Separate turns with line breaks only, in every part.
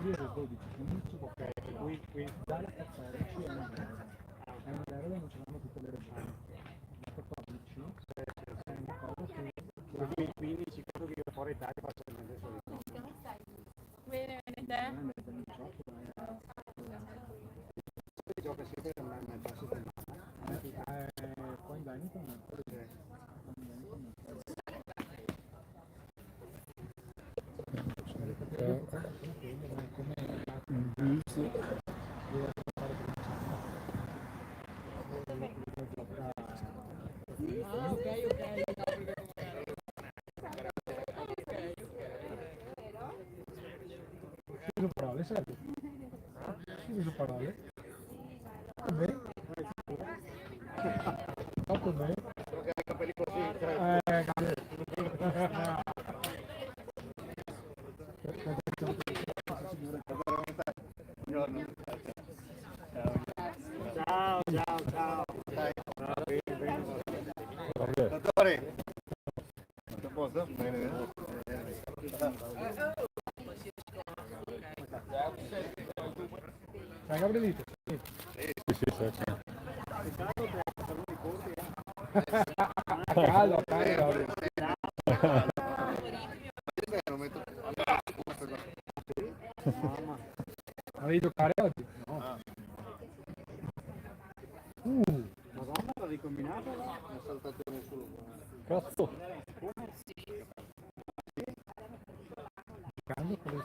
io 12, 15, ok, qui dalla 14 è una deroga. È una deroga, non ce l'hanno tutte le regioni. Da 14 è una cosa che...
Da 15 credo che io fuori Italia faccio il mese solito.
Bene, bene te?
Si gioca sempre a metà settimana.
Poi in Veneto non è parole, serve? Uso parole? Bene? Fatto bene?
Solo che ha i capelli così. Ciao, ciao, ciao. Dottore. Tutto a posto? Bene, bene.
Ciao Gabrielito.
Sì, certo.
Caldo, caldo. Avevi giocare oggi? No.
Madonna, l'ha ricombinato? Mi è saltato nessuno.
Cazzo.
Giocando con le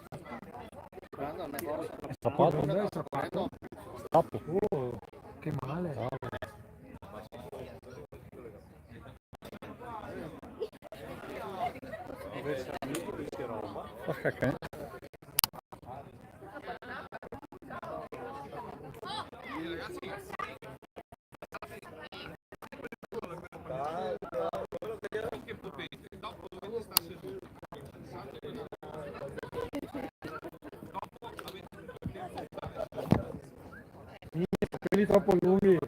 È stappato?
È strappato?
Stappo.
Oh, che male.
Porca che.
Quelli troppo lunghi.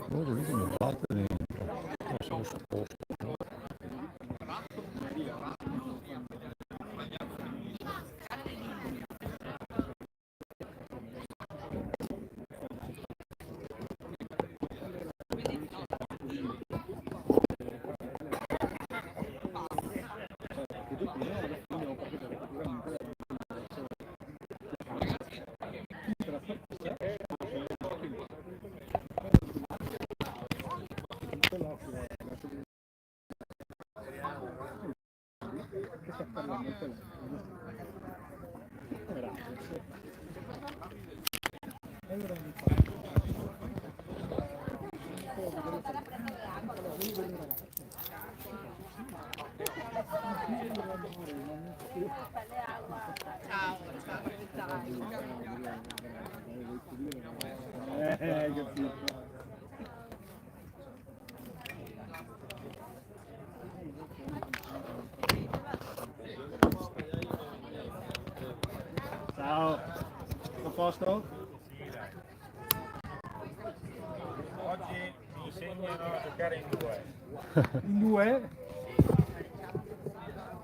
Cosa lì che mi batte dentro. Non sono supposto.
Ciao, tutto a posto?
Oggi mi insegnano a giocare in
In due?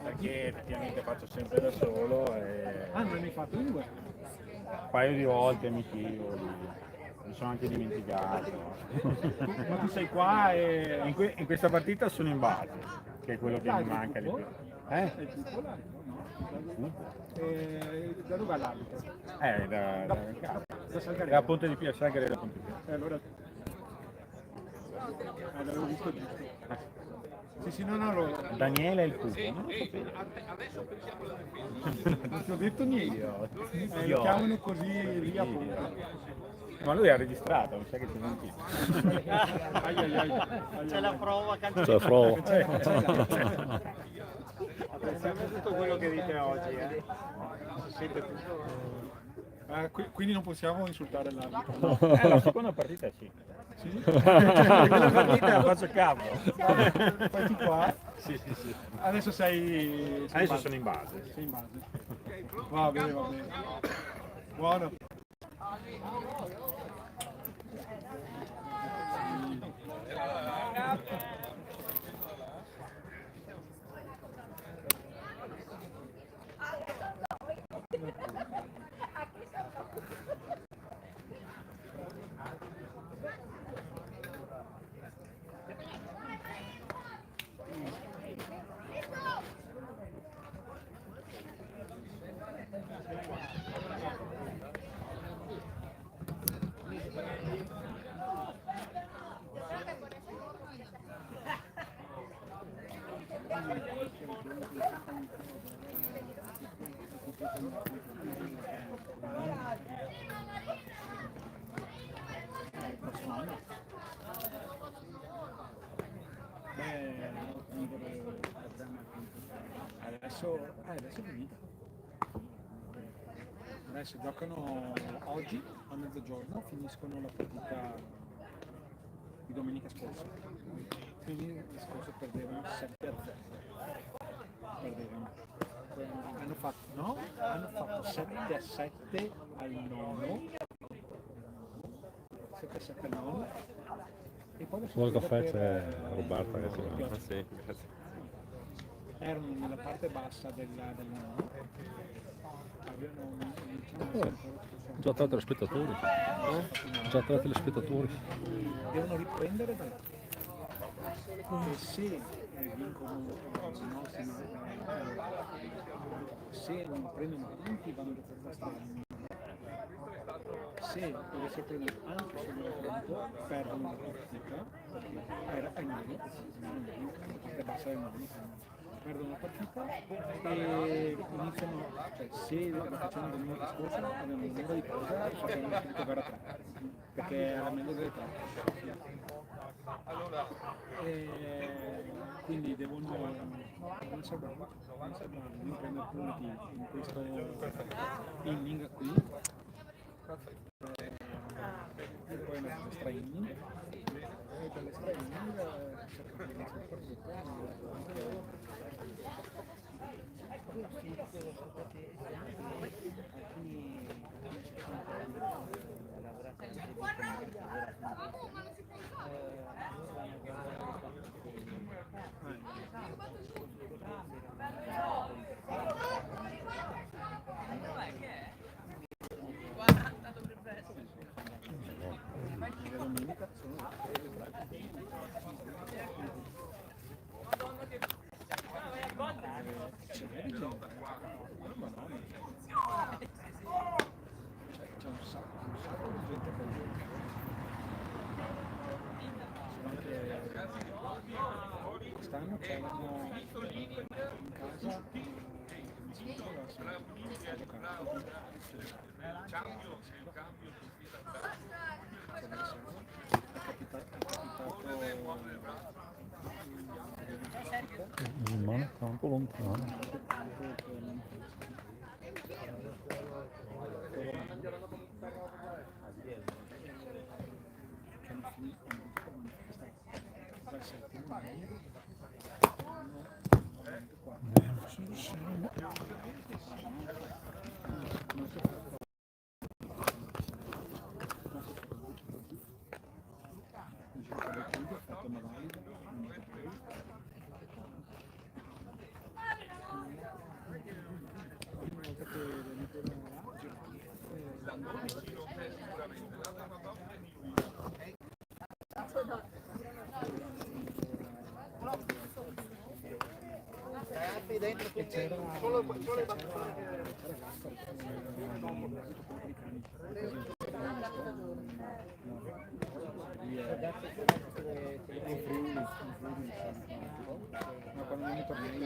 Perché effettivamente faccio sempre da solo e
Ah, non ne hai fatto in due?
un paio di volte amichevoli, mi sono anche dimenticato.
Ma tu sei qua e...
In questa partita sono in base, che è quello che mi manca di più.
È il tuffo l'arbitro, no? Da dove è l'arbitro? Da Salgarello.
Da Ponte di Pia, Sagre da Ponte di Pia.
Allora... l'avevo visto giusto. Sì, no,
Daniele è il cubo.
non ti ho detto niente. Lo chiamano così lì a Ponte.
Ma lui ha registrato, mi sa che ti menti.
C'è la prova,
Cioè, provo.
apprezziamo tutto quello che dite oggi, si sente tutto. Quindi non possiamo insultare l'arbitro.
La seconda partita sì.
Sì?
Quella partita la faccio capo.
Poi tu qua?
Sì.
Adesso sei
Adesso sono in base.
Sei in base. Va bene. Buono. Adesso è finita. Adesso giocano oggi a mezzogiorno, finiscono la partita di domenica scorsa. Quindi la scorsa perdevano 7-0. Hanno fatto 7-7 al nono. 7-7 al nono. E poi
Solo il caffè c'è Roberta che si va.
Sì, grazie.
Erano nella parte bassa del nono. Avevano
Già 3 telespettatori. Già 3 telespettatori.
devono riprendere da là. E se vincono i nostri, se non prendono punti vanno da terza strada. Se dovesse prendere anche solo punto perdono la partita, era il nono, la parte bassa del nono. Perdono la partita e iniziano, cioè se la facevano domenica scorsa avevano un'ora di pausa e facevano subito gara 3 perché era meglio delle 3 quindi devono essere bravi non prendere punti in questo inning qui e poi l'extra inning e per l'extra inning cercare di essere perfetto. Domenica sono c'è un sacco di gente che quest'anno c'erano in casa
Manca un po' lontano.
dentro e c'era ragazza ma quando mi tornai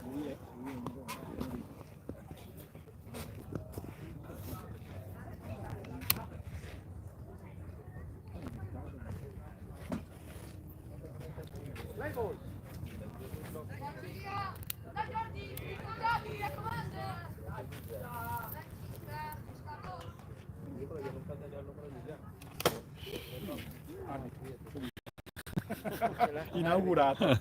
lui è inaugurata.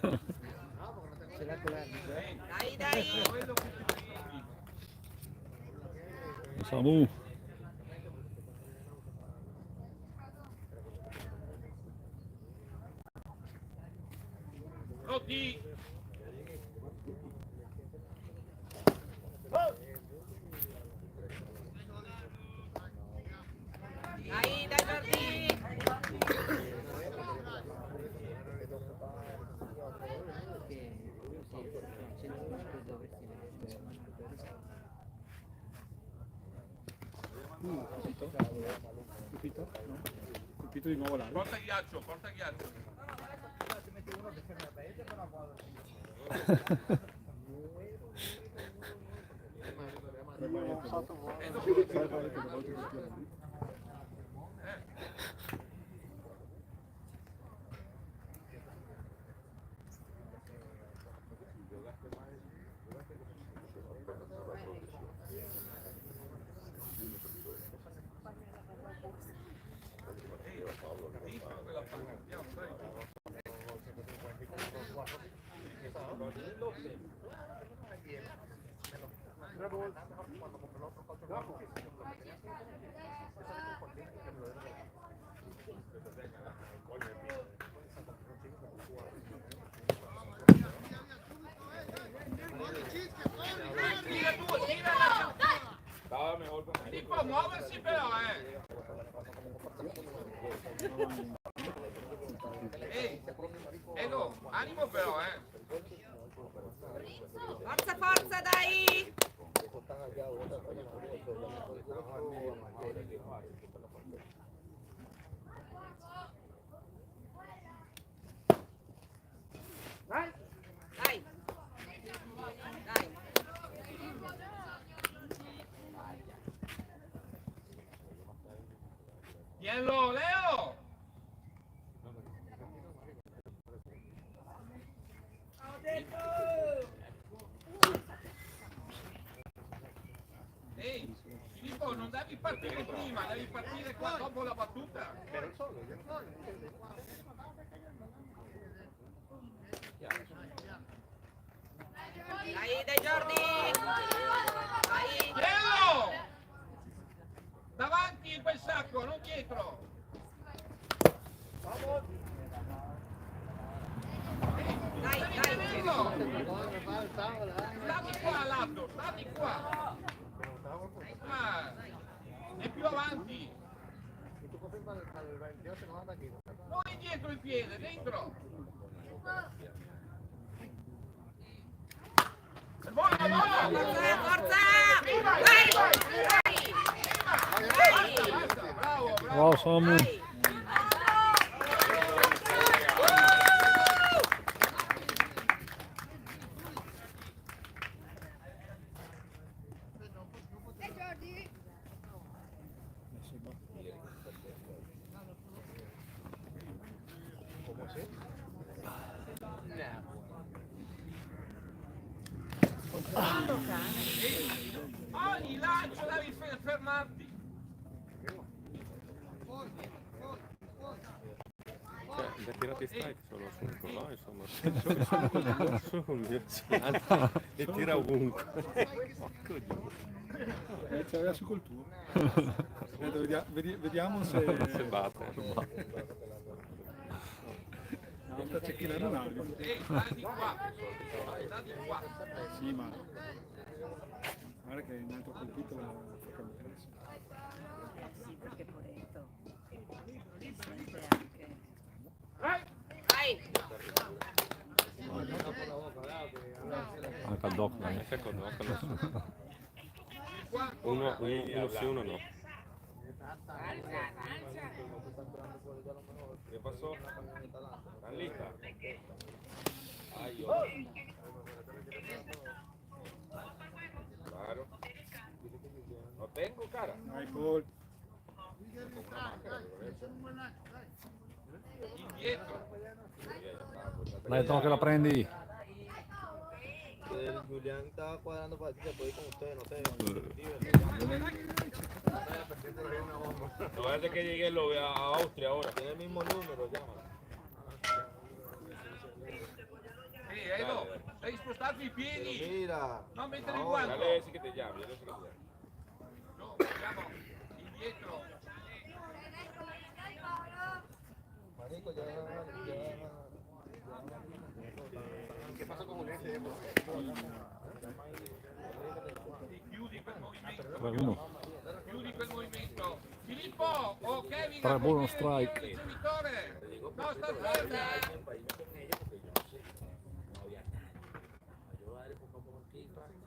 Samu.
Rotti!
Dai, dai Giordi!
Colpito? No? Colpito di nuovo l'area.
Porta ghiaccio, porta ghiaccio. Si può muoversi però, Edo, animo però,
Forza, forza, dai! Dai! Dai!
Tienlo, Leo! Ehi, Filippo, non devi partire prima, devi partire qua dopo la battuta.
Dai Giordi! Dai!
Tienlo! Davanti in quel sacco, non dietro!
Dai,
Devi
dai!
tenerlo! Stati qua, lato, stati qua! Ah, è più avanti! Non è dietro il piede, dentro! Buona, buona!
Forza, forza!
Viva!
Dai! Dai!
Basta, bravo, bravo!
Bravo Samu.
Dai!
Ogni lancio devi fermarti!
Da tirati strike sono sul no, insomma, sono un mio e tira ovunque.
C'aveva su col tuo. Vediamo se
batte.
sta cecchinando un altro.
Stai di qua! Stai di qua!
Sì, ma guarda che è un altro colpito.
Sì, perché poretto. Sente anche. Dai.
Anche al doc, dai.
Secondo me. Uno sì, uno no. ¿Qué pasó? ¿Están listas? Ay, claro. No tengo cara.
Dai, Paul.
Indietro.
Dai, Doc, che la prendi.
El Julián estaba cuadrando para ti, se puede ir con ustedes, no sé.
No va a ser que llegue a Austria ahora.
Tiene el mismo número, llámalo.
Ehi, Edo, devi spostarti i piedi.
Mira.
Non mettere il
no,
Ya
guanto.
le decir que te llame, ya le decir que te llame.
No, andiamo indietro.
Marico, ya. ¿Qué pasa con Julián?
Chiudi quel movimento.
3-1.
Chiudi quel movimento. Filippo o Kevin.
Tre, buono strike.
Ricevitore. No, sta fermo.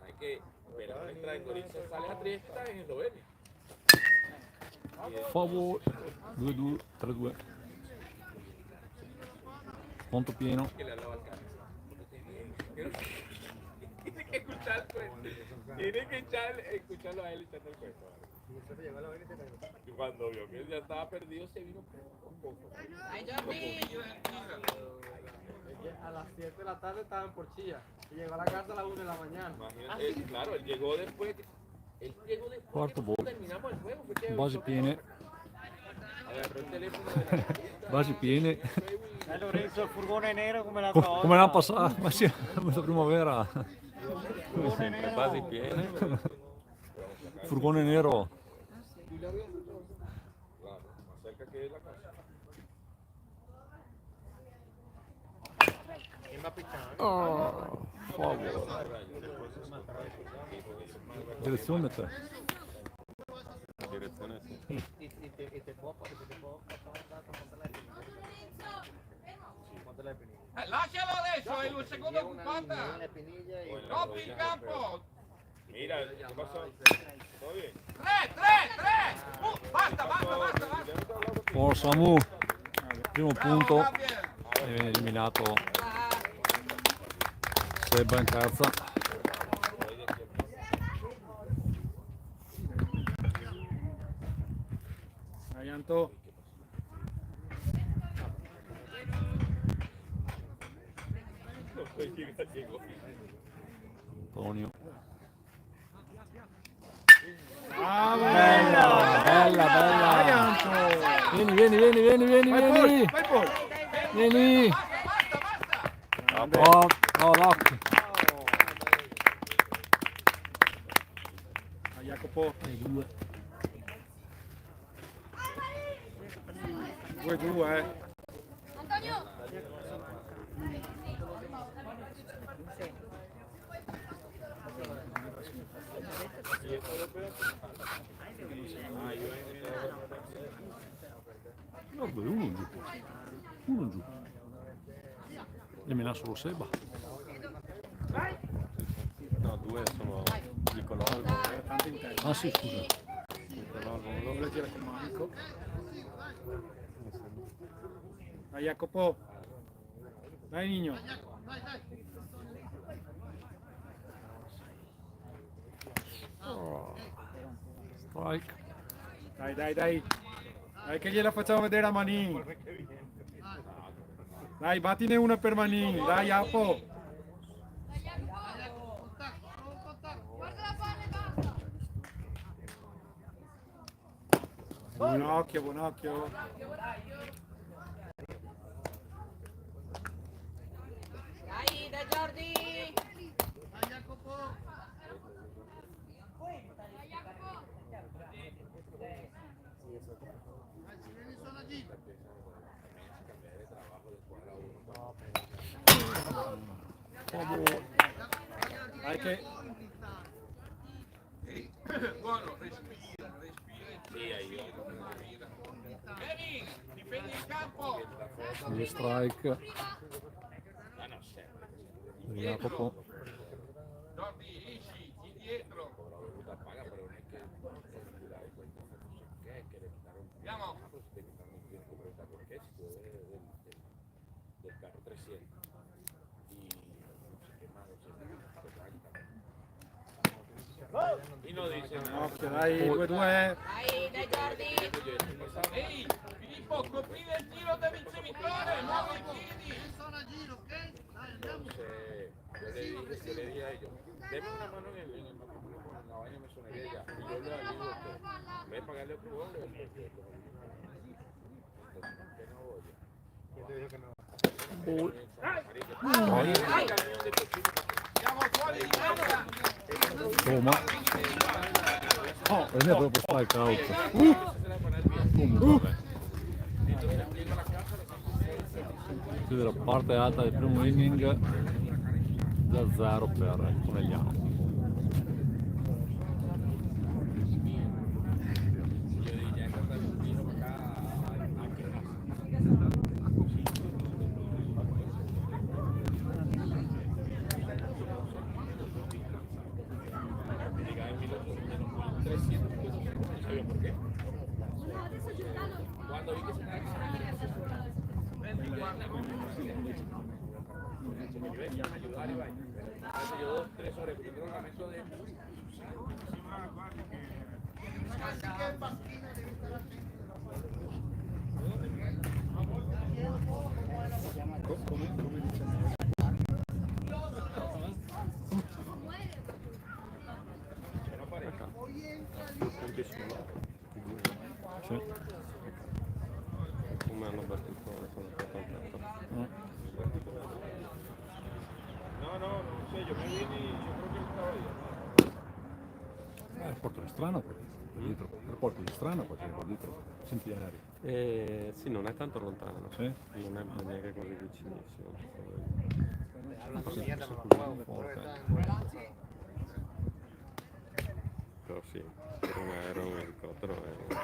Hay que ver a entrar en Gorizia, sales a Trieste en Eslovenia.
Favore. 2-2, 3-2. Conto pieno.
Que le hablaba al carro. Tiene que escuchar el cuento. Tiene que escucharlo a él echando el cuento. Y cuando vio que él ya estaba perdido, se vino con poco.
Dai, Jordi.
A las 7 de la tarde estaba en Porchilla y llegó a la casa a las 1 de la mañana.
Imagínate, claro, él llegó después. Él llegó después.
Quarto
que
ball.
terminamos el juego. Fue que
Basi piene.
agarrò il telefono della
Basi piene.
Lorenzo, il furgone nero come l'altra volta.
Come l'hanno passato? Ma sì, questa primavera.
basi piene.
Furgone nero.
Claro, más cerca que la casa.
Oh, favore. Direzione te.
Direzione sì.
Y te puedo pasar ¿Cuánto la pinilla?
Lascialo adesso, è il secondo occupata.
La pinilla y...
Rompi il campo.
Mira, ¿qué pasó? ¿Todo bien?
3. Basta, basta.
Buon Samu. Primo
Bravo,
punto.
Gabriel.
E viene eliminato Seba in cazza.
Dai, Anto.
Antonio.
Bravo!
Bella,
Dai,
bella.
Anto!
Vieni.
Vai, Paul! Vai, Paul!
Vieni.
Grande.
Oh, Lock.
Dai, Jacopo. 2-2,
Guarda, uno giù. Uno giù. Elimina solo Seba.
No, due sono di colore.
Tanto in testa.
Ah sì, scusa.
Non lo gira con Manico. Dai, Jacopo. Dai, Nino.
Strike.
Dai. Dai che gliela facciamo vedere a Manin. Dai, battine una per Manin. Dai, Jacopo. Buon occhio.
Dai, Jordi.
Dai che...
Buono, respira.
Sí, ahí va.
Kevin, difendi il campo.
Gli strike
Ah, no sé.
di Jacopo.
Jordi, esci, indietro.
Cobra bruta paga, pero no es que la de cuenta, no sé qué, que le quitaron.
Andiamo.
Ah, pues te quitaron el tiempo, pero ¿por qué? Si tú debes del carro 300 y no sé qué más, 850. Y no dice nada.
Occhio, dai, 2-2.
Dai, dai Jordi.
Ehi, Filippo, coprire il tiro del vincitore, muovi i piedi.
Entonces, yo le dije a ellos, denme una mano en el matrimonio con la vaina de masonería ya. Y yo le digo que voy a pagarle otro gol. Entonces, ¿qué no voy?
¿Quién te dijo que no?
Siamo fuori di casa.
Roma. Oh, ed è proprio strike out. Quindi la parte alta del primo inning da 0 per Conegliano.
Cuando vi que se estaba ayudar y vaya. Yo 2-3 horas escuchando el lamento de
Come dice?
Sì.
Come hanno battuto sono contento.
No, no sé, yo me vine y yo creo que él estaba ahí.
Il porto di strano perché dietro. Il porto di strano perché è dietro. Senti aerei.
Sì, non è tanto lontano,
Sì?
non è neanche così vicinissimo. Però sì, per un aereo, un elicottero è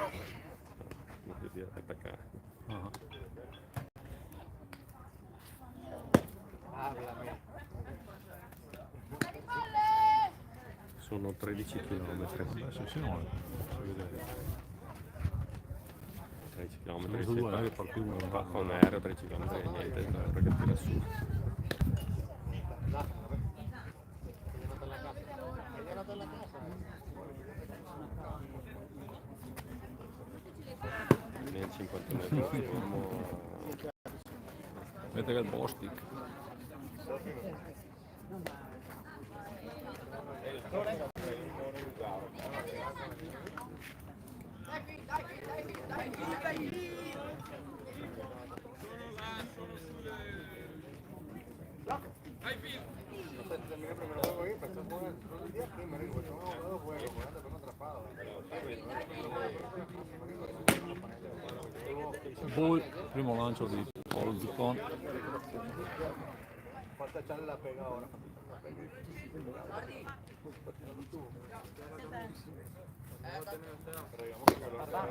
non più di attaccare.
Ah.
Sono 13 km.
Adesso sì, no. Si vede.
13 km
Sono due aerei partivano.
con un aereo 13 km e niente, perché tira su. Nel 51 abbiamo
Vedete che è il Bostic.
Dai, Phil.
Terminé primero juego ahí, empezó a jugar todo el día primero y bueno, dos juegos, jugando con atrapado.
Bull, primo lancio di Paolo Zuccon.
Falta echarle la pega ahora.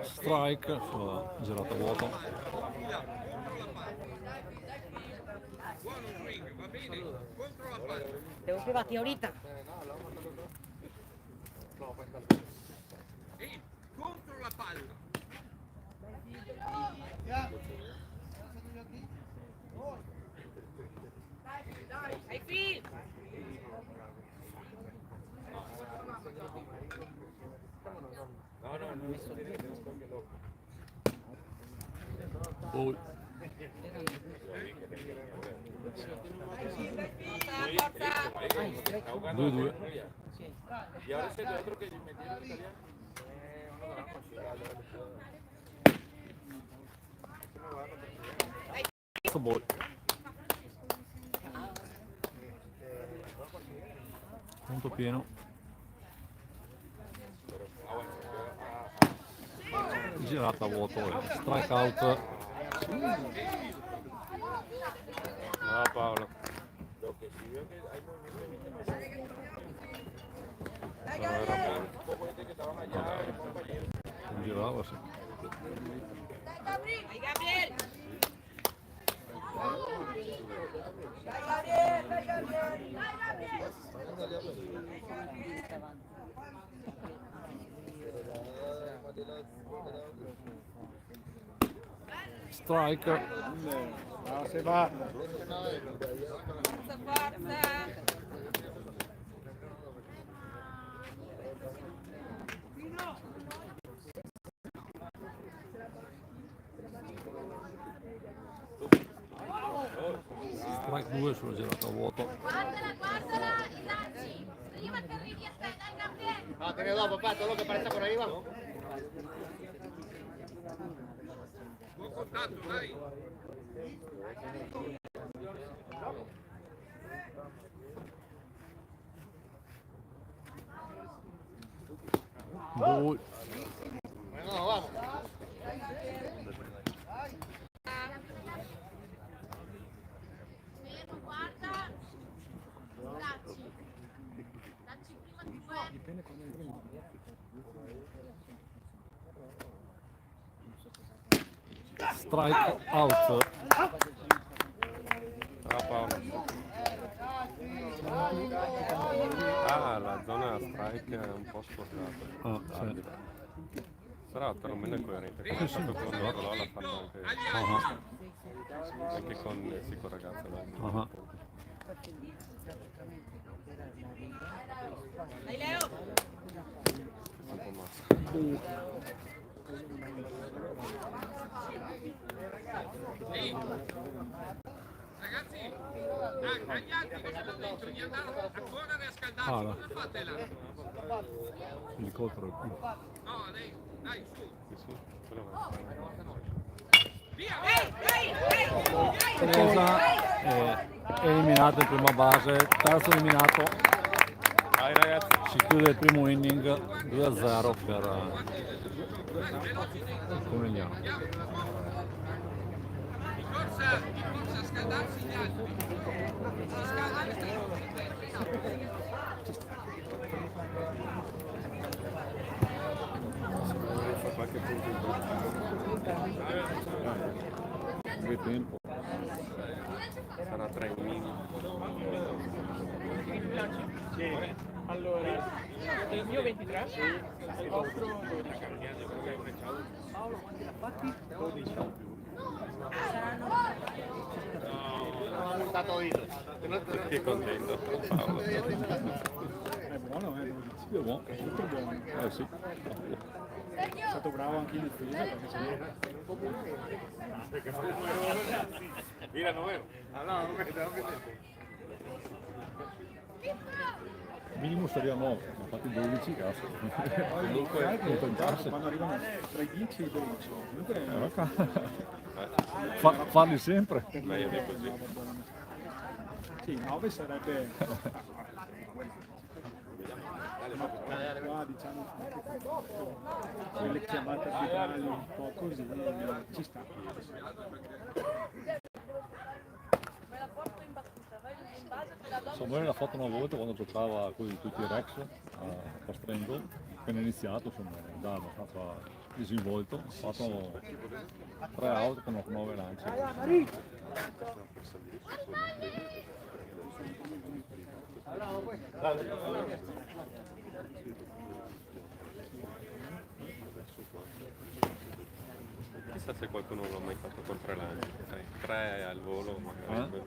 Strike sulla girata vuota.
Buono swing, va bene. Contro la palla.
Devo provare ahorita.
Ehi, contro la palla.
Dai, Phil.
Bull.
Forza.
2-2.
Y ahora es el otro que metieron italiano.
Ball. Punto pieno. Girata vuoto, strike out.
No, Paolo.
Lo que sí veo que hay movimiento
Dai,
No, era
Jordi.
bene.
un poco de gente que estaban allá, compañeros.
girava, sì.
Dai Gabriel!
Striker.
Bravo Seba.
Forza, forza!
Strike 2 sulla girata a vuoto.
Guardala, Ilacci. Prima che arrivi a te, dai Gabriele.
No, tiene dos, papá, todo lo que parece por ahí, vamos.
Buon contatto, dai.
Ball.
Bueno, vamos.
Fermo, guarda. Ilacci. Ilacci prima di te.
Dipende quando entri in
Strike out.
Ah, Paolo. Ah, la zona strike è un po' scordata.
Ah, sì.
Però perlomeno è coerente. Come è stato con loro, l'ha fatto anche con il sicuro ragazzo.
Ah.
Dai Leo!
Un po' massa.
Ragazzi, agli altri che sono dentro di andare a correre a scaldarsi,
Ah, no.
come fate là?
Elicottero qui.
No, dai, su.
Sì, sì, quello va.
Via!
Presa, eliminato in prima base, terzo eliminato.
Dai ragazzi.
Si chiude il primo inning 2-0 per il Conegliano.
Di corsa a scaldarsi gli altri. Si scaldano e
Fa qualche punto in
Che tempo.
sarà 3 minuti.
Allora, il mio 23, il vostro 12. Paolo quanti l'ha fatti? 12.
Hemos multado oído.
Che contento Paolo.
È buono, 12. È buono, è molto buono.
Sì.
È stato bravo anche in difesa perché se
Mira, no veo.
Minimo staria 9, infatti 12 cazzo. Comunque contentarsi.
quando arrivano tra i 10 e i 12. Comunque
Farli sempre.
Meglio di così.
sì, 9 sarebbe qua diciamo quelle chiamate arbitrali un po' così ci sta.
Samuele l'ha fatto una volta quando giocava con tutti i Rex a Pastrengo, appena iniziato, insomma, da abbastanza disinvolto, ha fatto 3 out con 9 lanci.
Chissà se qualcuno l'ha mai fatto con 3 lanci. 3 al volo, magari.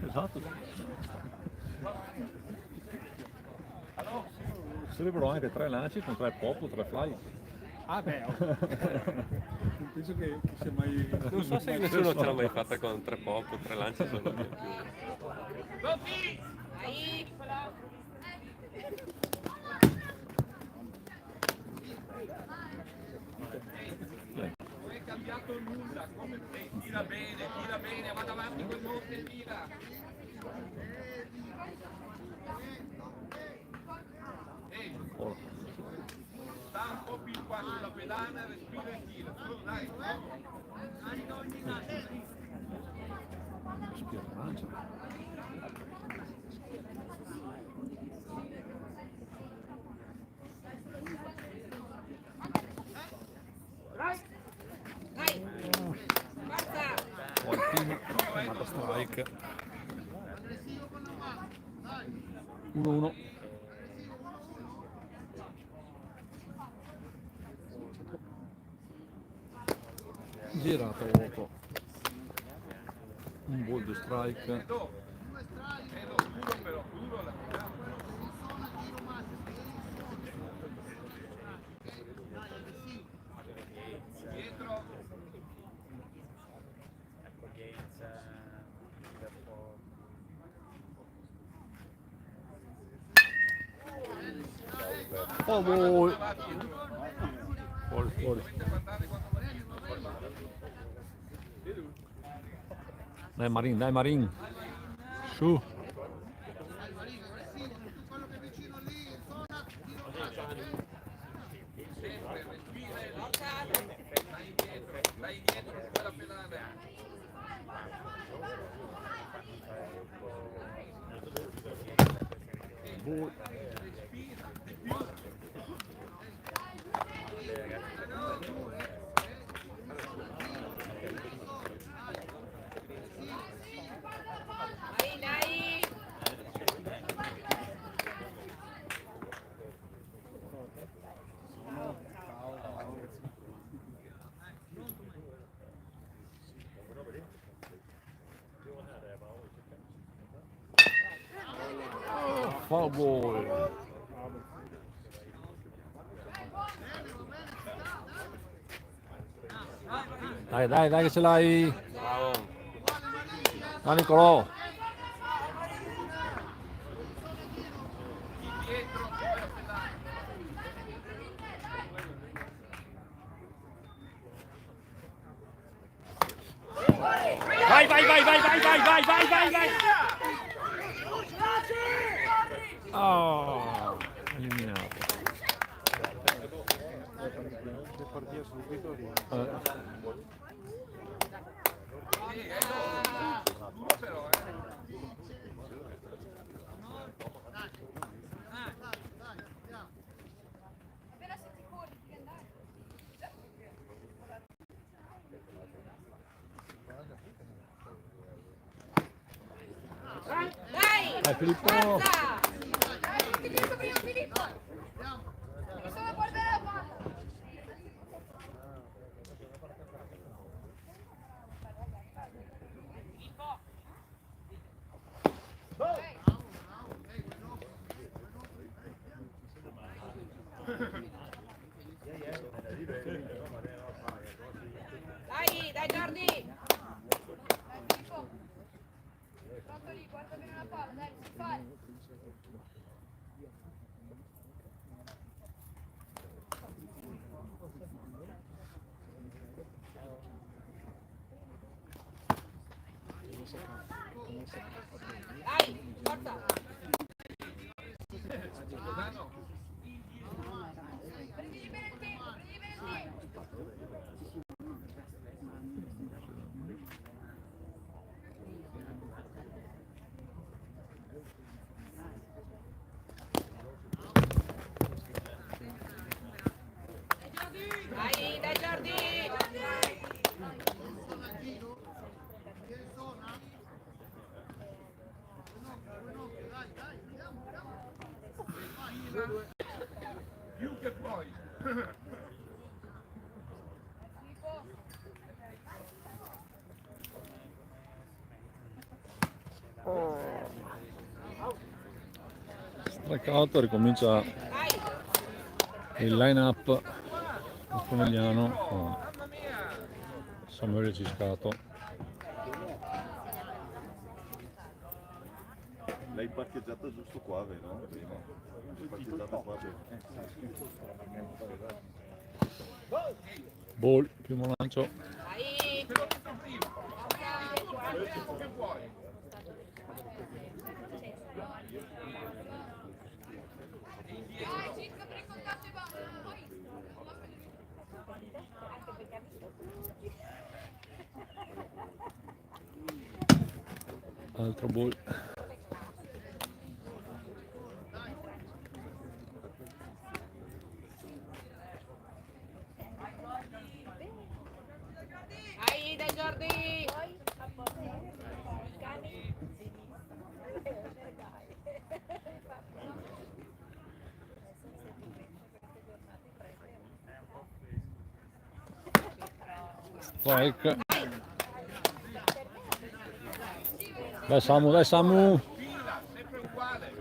Esatto. Sarebbero anche 3 lanci con 3 pop o 3 fly.
Ah beh, non penso che sia mai...
Non so se nessuno ce l'ha mai fatta con 3 pop o 3 lanci solo io.
Dai!
Non è cambiato nulla, come tira bene, vada avanti col monte e tira. Ehi, sta un po' più qua sulla pedana, respira e tira, su, dai.
Spionaggia. 1-1. Girato vuoto. Un ball di strike. Oh boy. Fuori. Dai Marin. Su.
Dai indietro, non la pedale.
Ball.
Dai.
Foul ball. Dai che ce l'hai. Dai Nicolò. Vai. Oh, eliminato.
Se partía subito lì.
Appena siete corti, devi andare.
Dai.
Filippo.
Forza.
Filippo! Bisogna guardare la palla!
Dai Jordi.
Filippo! Pronto lì, guarda bene la palla, dai, si fare!
Dai, forza.
Prendi bene il tempo, prendi bene il tempo!
Dai Jordi.
Più che puoi.
Strikeout, ricomincia il line-up Conegliano con Samuele Ciscato.
L'hai parcheggiata giusto qua, vero? Prima. L'hai parcheggiata qua,
Ball, primo lancio.
Dai.
Te l'ho detto prima. Il tempo che vuoi.
Dai, 5 per il contatto e basta!
Altro ball.
Dai Jordi.
Strike. Dai Samu, dai Samu.
Fila, sempre uguale.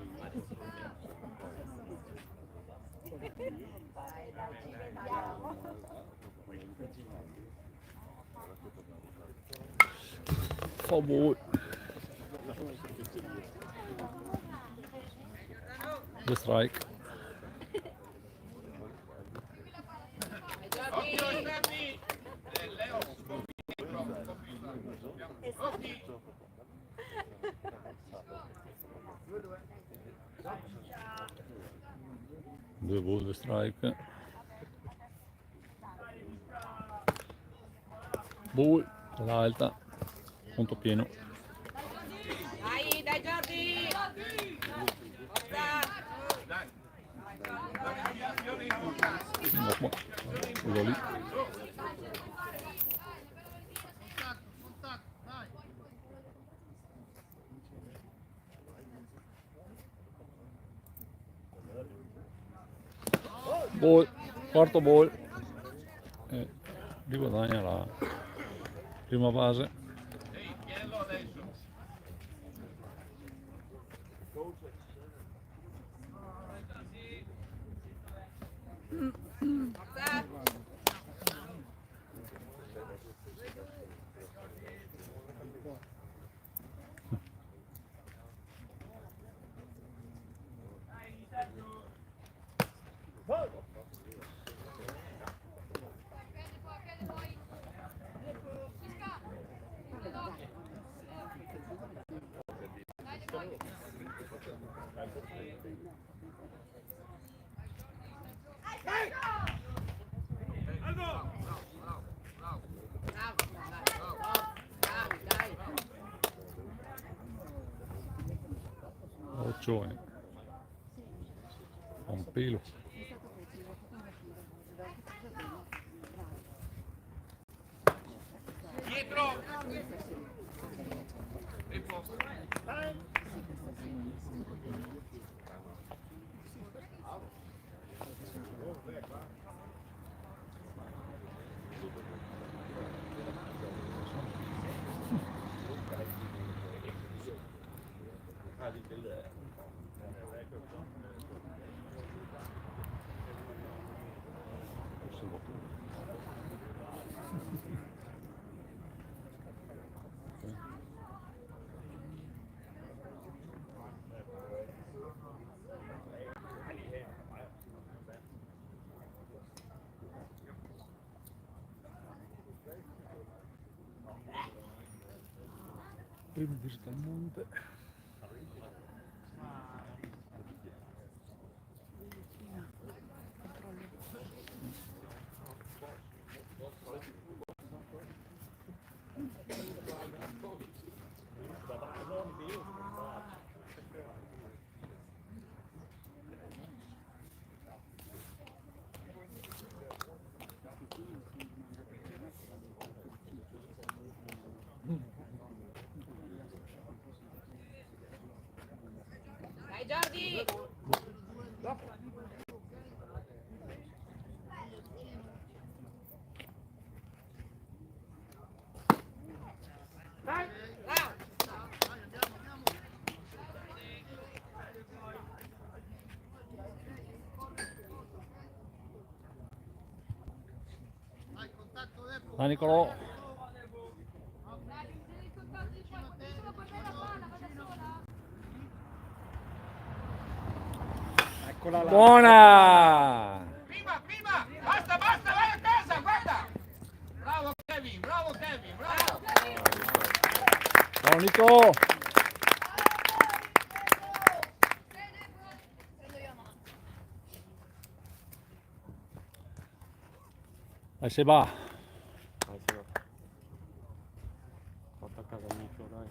Foul ball. The strike.
Occhio esterni. Leo, dietro, un po' più. Occhi.
Due ball, the strike. Ball, l'alta. Punto pieno.
Dai, dai Jordi! Forza!
La deviazione in punta.
No, quello lì. Ball, quarto ball. Li guadagna la prima base.
Ehi, tienilo adesso.
Forza! Bravi, dai!
Occhione. Un pelo.
Dietro. Riposto.
Prima visita al monte.
Dai Jordi! Bravo!
Dai Nicolò.
Eccola là.
Buona!
Prima, prima. Basta, basta, vai a casa, guarda. Bravo Kevin, bravo.
Ciao Nico! Dai Seba!
Porta a casa Nico, dai.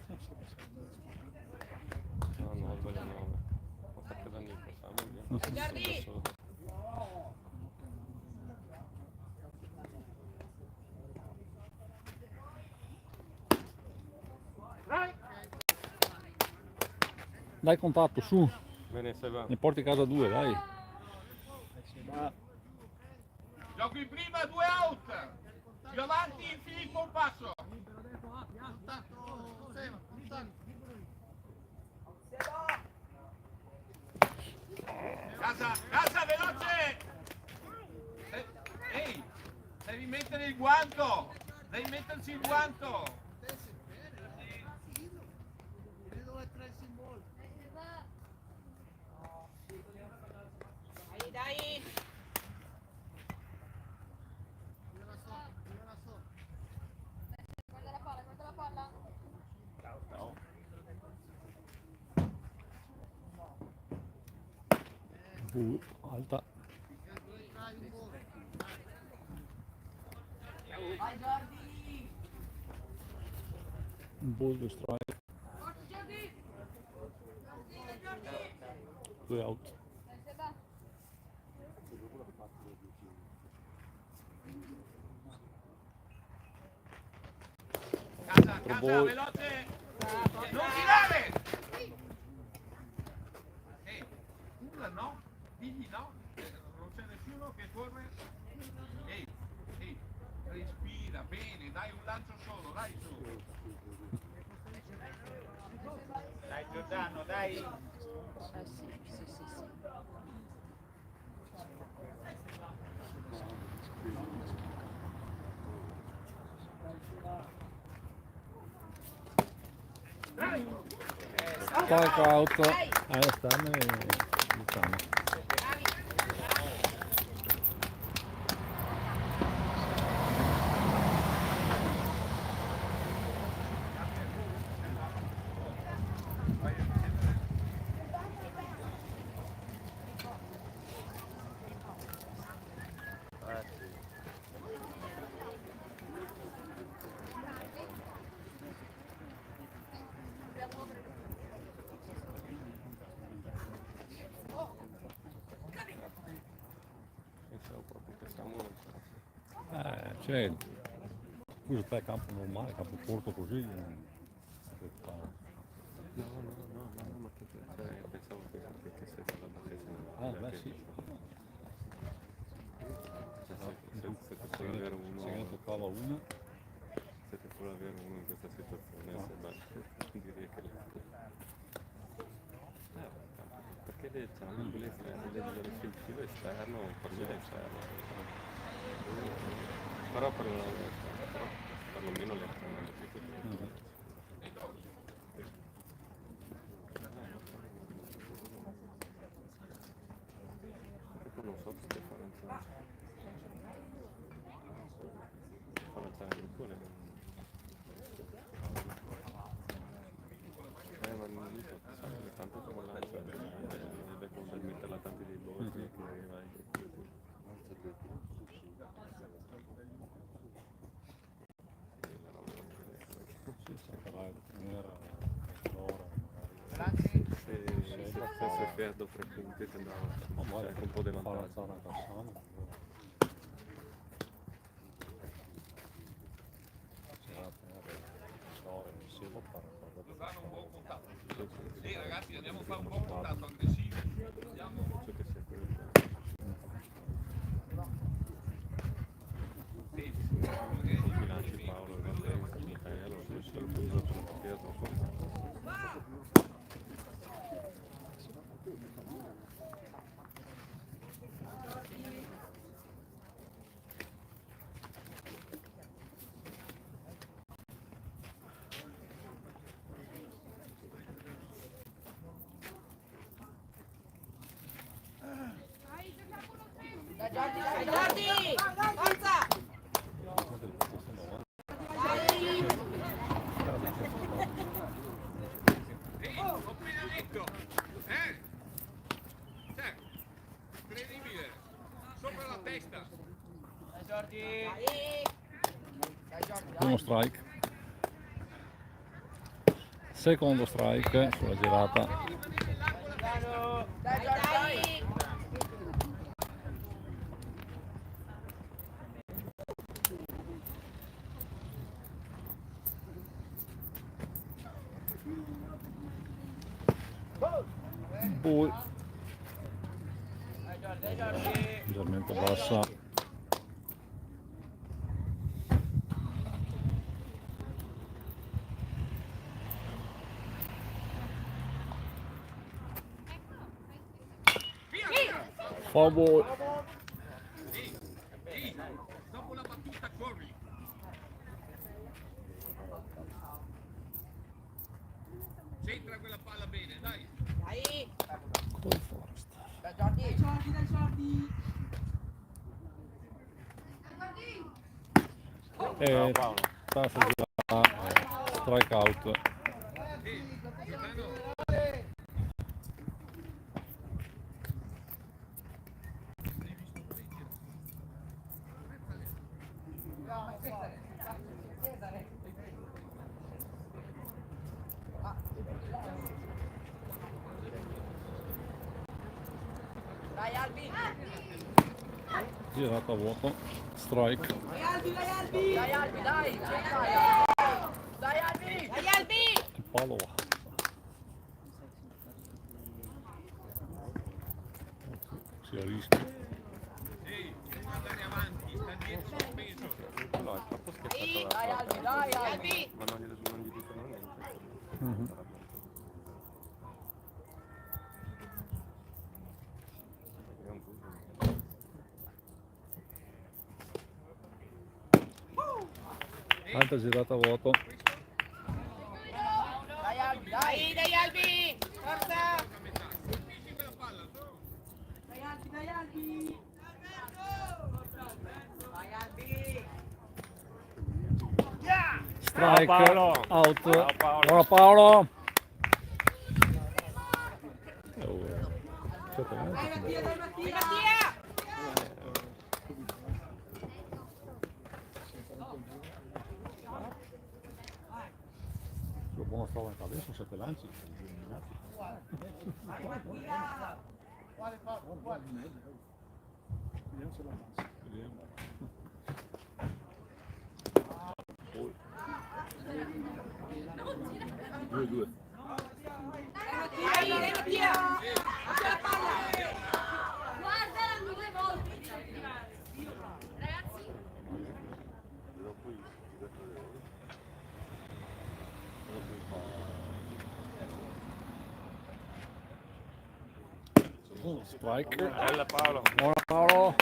No, no, sbaglio 9. Porta a casa Nico,
Dai Jordi!
Dai contatto, su!
Bene, se va.
Ne porti a casa due, dai!
Gioco in prima, 2 out. Più avanti, Filippo, un passo. Casa, veloce! Ehi, devi mettere il guanto! Devi metterci il guanto!
Dai, dai.
Guarda la palla, guarda la palla.
Alta.
Vai, Jordi.
Ball 2 strike. 2 out.
Seba.
Casa,
Ball.
veloce! Non tirare! Ehi, urla no? Digli no? Non c'è nessuno che corre? Ehi, respira, bene, dai un lancio solo, dai su! Dai Giordano, dai!
Sì.
Strike out.
Dai.
Stanno e diciamo.
Bravi.
Pensavo proprio che siamo...
Cioè, questo è campo normale, campo corto così.
No, ma che cioè, pensavo che sei dalla battesima.
Beh sì.
Se te puoi avere uno...
Se ne toccava una.
Se te puoi avere uno in questa situazione, direi che perché diciamo quelle esterni, il filo esterno per me è esterno. Però perlomeno le non so se differenza il cuore ma non so, sai, tanto come lancia deve metterla tanti dei bordi che vai se perdo 3 punti ti andava anche un po' di vantaggio.
Fare un buon contatto. Sì ragazzi, andiamo a fare un buon contatto aggressivo. Andiamo.
Penso che sia quello.
Sì,
Mi lasci Paolo, Michaelo, se lo uso per la partita,
Dai, Jordi. Forza. Dai.
l'ho appena detto. Cioè, incredibile. Sopra la testa.
Dai, Jordi. Dai, Jordi.
Primo strike. Secondo strike sulla girata.
Dai, Jordi.
Ball
Dai, Jordi.
leggermente bassa. Foul ball.
Ehi, dopo la battuta corri. Centra quella palla bene, dai.
Dai.
Col Forest.
Dai Jordi.
E passa già strike out.
Dai Albi.
Girata a vuoto. Strike.
Dai Albi, dai. Dai Albi.
Palo. Si rischia.
Ehi, non andare avanti, sta dietro sospeso.
No, è troppo scherzato
Dai Albi.
ma non gli dicono niente. È un punto.
Altra girata a vuoto.
Dai Albi. Forza.
Colpisci quella palla, su.
Dai Albi.
Strike.
Paolo.
Out.
Ciao, Paolo.
Buona Paolo.
Dai Mattia.
Lo buono stava in cabeça, 7 lanci.
Vediamo se la passa.
Due.
Dai Mattia. La palla.
Guardala 2 volte. Ragazzi.
Strike.
Bella Paolo.
Buona Paolo.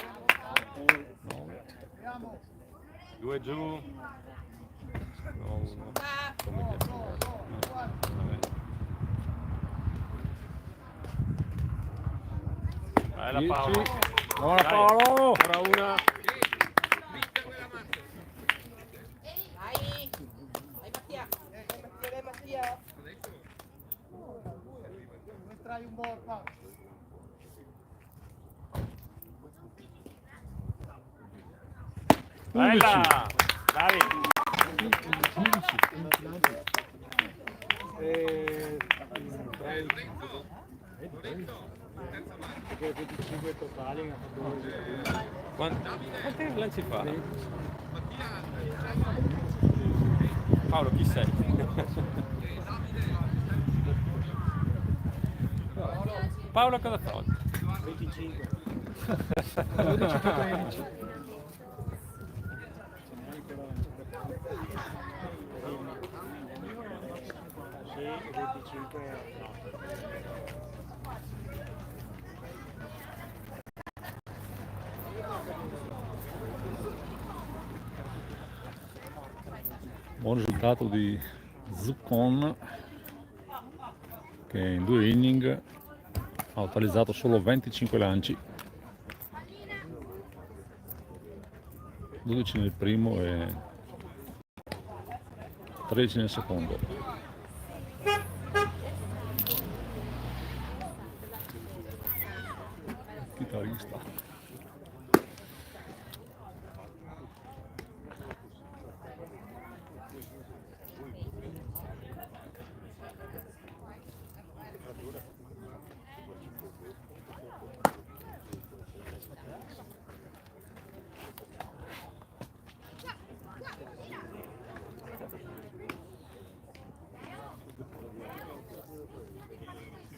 2 giù. No, 1. Come Bella
10.
Paolo.
Buona
Dai,
Paolo.
ancora una.
Dritta quella mazza.
Dai Mattia. Dai Mattia.
Bella. Dai.
Perché 25 totali ne ha fatto
Quanti lanci fa? Paolo, chi sei? Paolo cosa fa oggi?
25. Sì, 25 no.
Buon risultato di Zuccon che in 2 inning ha utilizzato solo 25 lanci, 12 nel primo e 13 nel secondo. Chitarrista.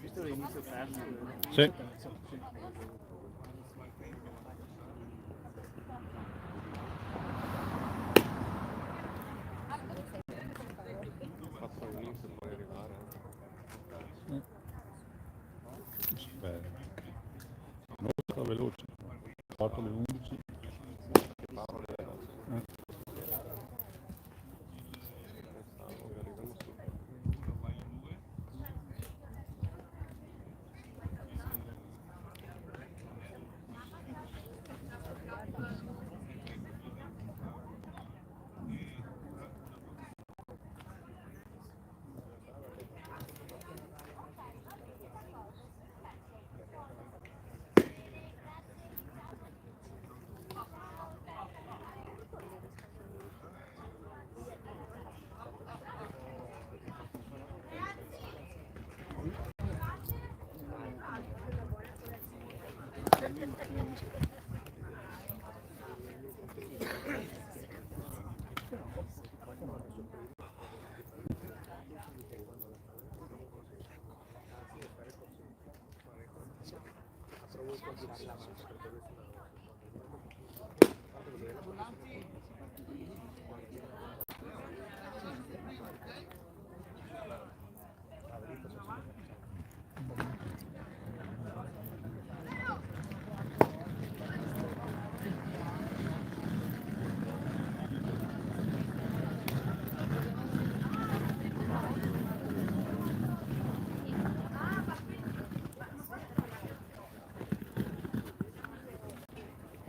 Visto l'inizio terzo?
Sì.
Fatto un inizio puoi arrivare.
Molto veloce. quarto alle 11.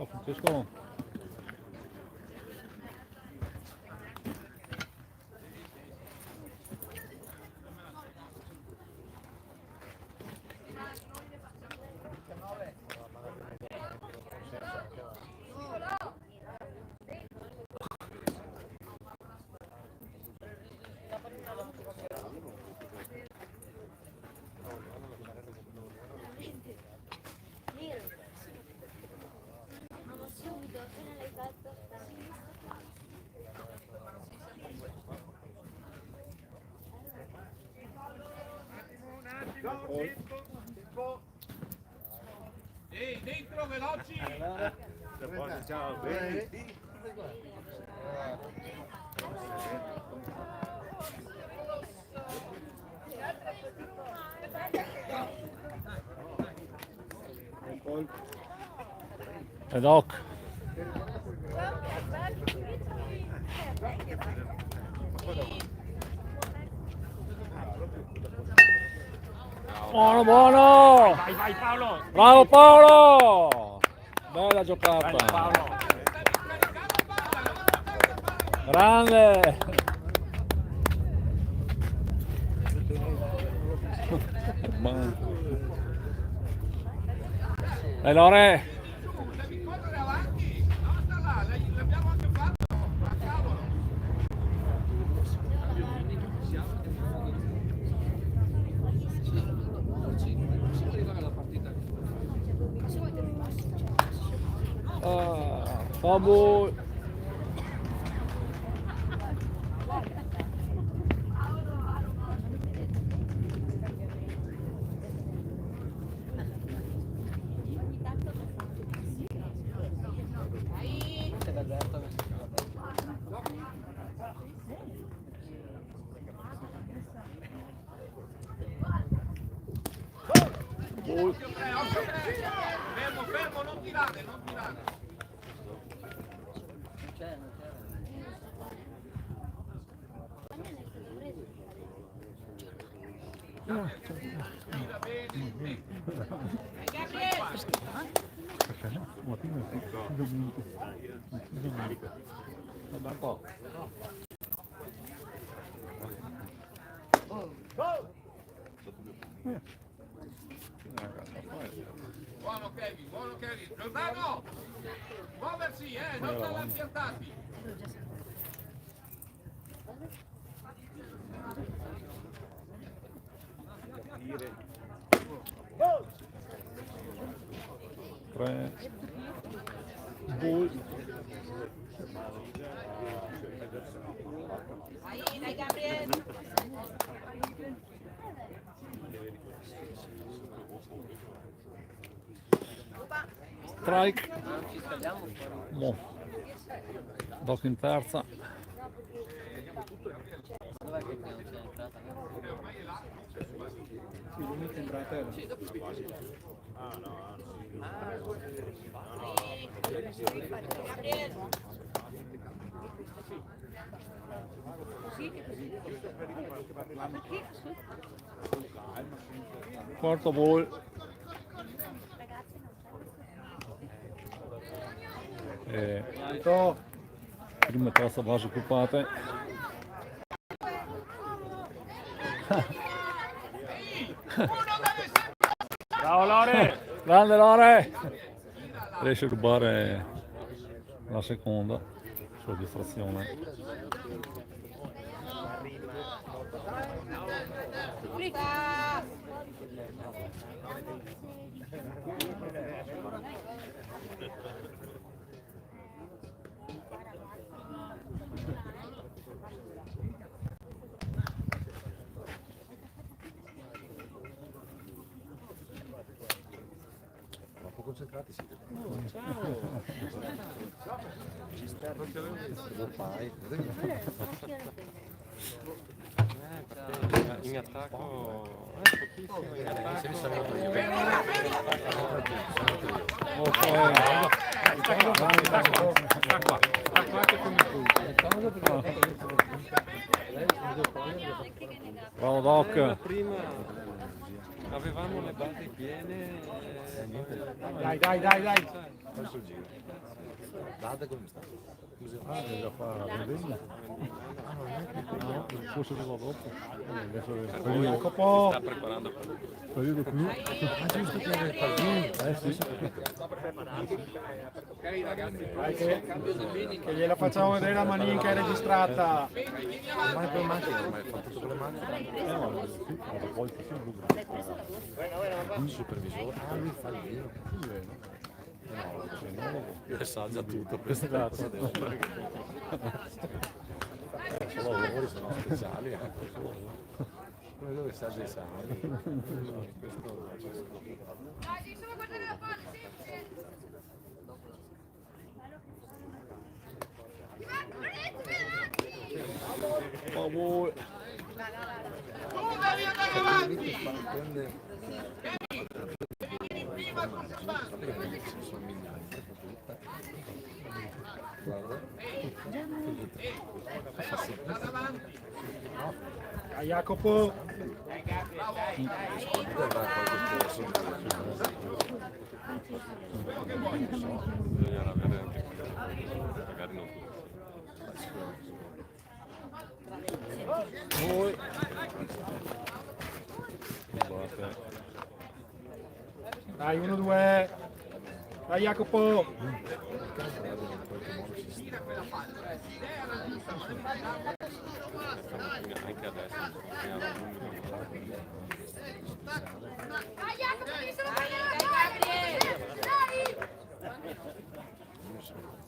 Oh, Francesco.
Subito, appena l'hai fatto.
Ehi, dentro, veloci!
Ciao, bene?
Ed hoc. Buono, buono!
Vai Paolo!
Bravo Paolo! Bella giocata! Grande! E Lore!
Devi correre avanti! No, sta là, l'abbiamo anche fatto! Ma cavolo!
Ah, Fabu!
Occhio tre, occhio tre! Fermo, fermo, non tirare, non tirare! Tira bene,
Vabbè un po'.
buono Kevin! Giordano! Muoversi, non stare piantati!
Tre, due,
Dai Gabriele.
strike. Mo. Doc in terza.
Sì, l'unica entrata era.
Gabriele.
Quarto ball. Prime tazze base occupate.
Bravo Lore!
Grande Lore! Riesce a rubare la seconda sua distrazione.
Concentrati, sì. Ci sta proprio
In attacco pochissimo, in
Bravo Doc.
prima avevamo le basi piene.
Dai.
Verso il giro. Guarda come sta.
Già fa vedere. Forse arriva dopo.
Jacopo.
Sta preparando
Periodo clou.
Giusto che era il pallino.
Sì.
Dai che gliela facciamo vedere la manica è registrata.
Ormai con le mani, ormai fa tutto con le mani. Il supervisore, lui fa il vino. No, assaggia tutto questo cazzo. Sono lavori, sono speciali, quello dove assaggia i sali.
Dai, devi solo guardare la palla, semplice.
Favore.
Tu devi andare avanti!
Prende guarda.
Da davanti!
Dai Jacopo.
bisogna avere anche magari non
Dai 1-2. Dai Jacopo.
anche adesso
Dai, Jacopo, devi solo prendere la palla. Dai!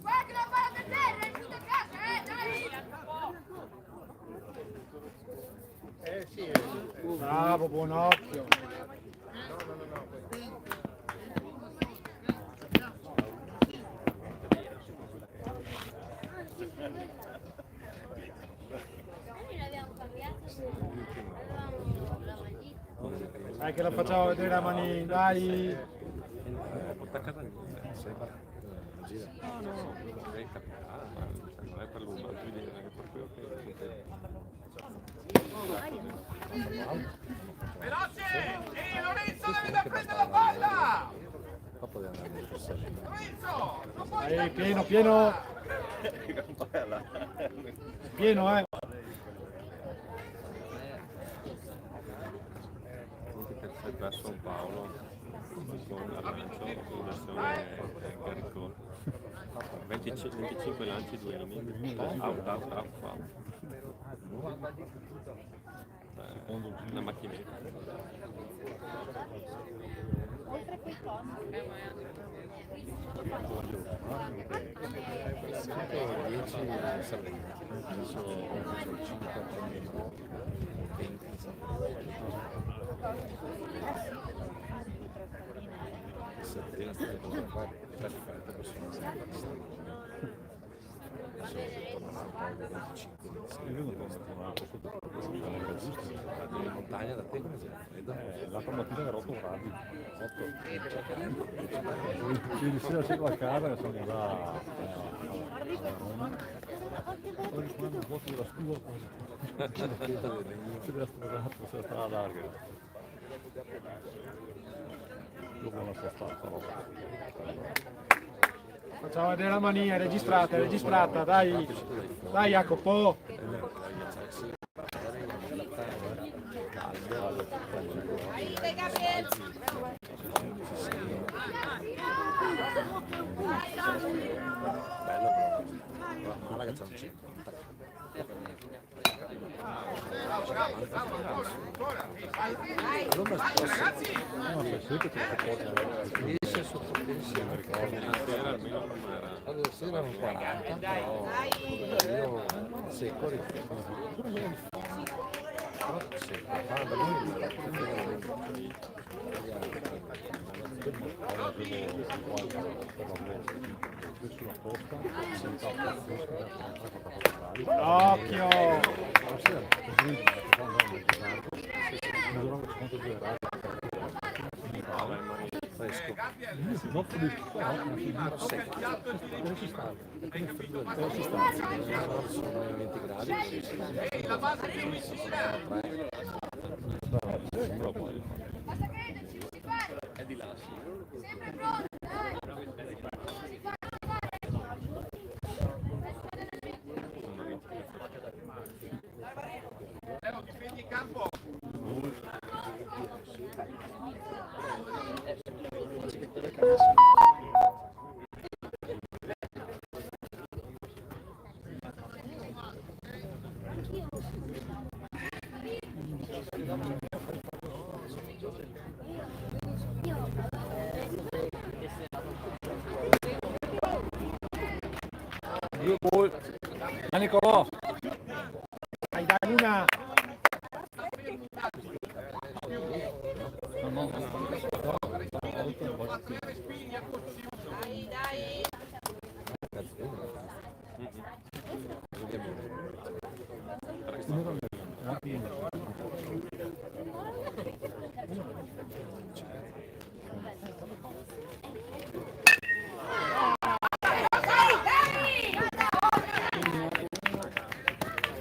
Guarda che la palla per terra, è tutta casa, dai!
Bravo, buon occhio. Dai che la facciamo vedere la mani, dai.
porta a casa gira. No, devi capitare, non è per lui, ma tu devi è proprio che
Veloce! Ehi Lorenzo, devi da prendere la palla!
Dopo deve andare nel passaggio.
Lorenzo! Non puoi
Dai, pieno. Pieno,
hai perso un Paolo con la lancio in versione Garicò. 25 lanci, 2 enemy. Out. Una macchinetta.
Oltre quei costi.
10 Salvini, adesso 5 20 sentenza di cosa fare, perfetto persone adesso tornano a 25
Io non posso
In montagna da te come c'è freddo?
L'altra mattina ero 8 gradi. 8. Ieri sera c'ero a casa che sono là. Poi quando ho fatto la stufa della strada larga. Dopo una spostata.
Facciamo vedere la mania, registrata, dai. Dai Jacopo.
Aiuta Gabriele!
Malaga c'è un 5.
Ragazzi,
Riesce sotto pensione, allora sera erano 40, però io secco ripeto. Però secco, guarda,
Occhio.
fresco.
Dopo di
Sono 20 gradi.
la base di
Basta crederci, si fa! È di là, sempre pronto, dai! Si fa,
Leo, difendi il campo.
due gol. Nicolò.
Dai, dai Luna.
dai, dai!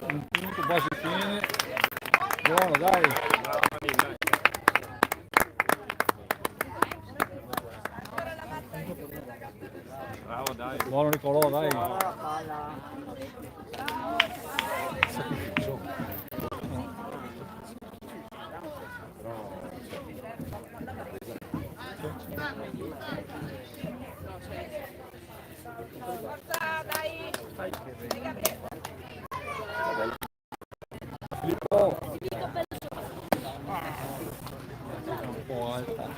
Un punto base fine. Buono, dai.
Bravo, dai.
Buono Nicolò, dai.
Forza, dai! Dai Gabriele!
Filippo. Un po' alta.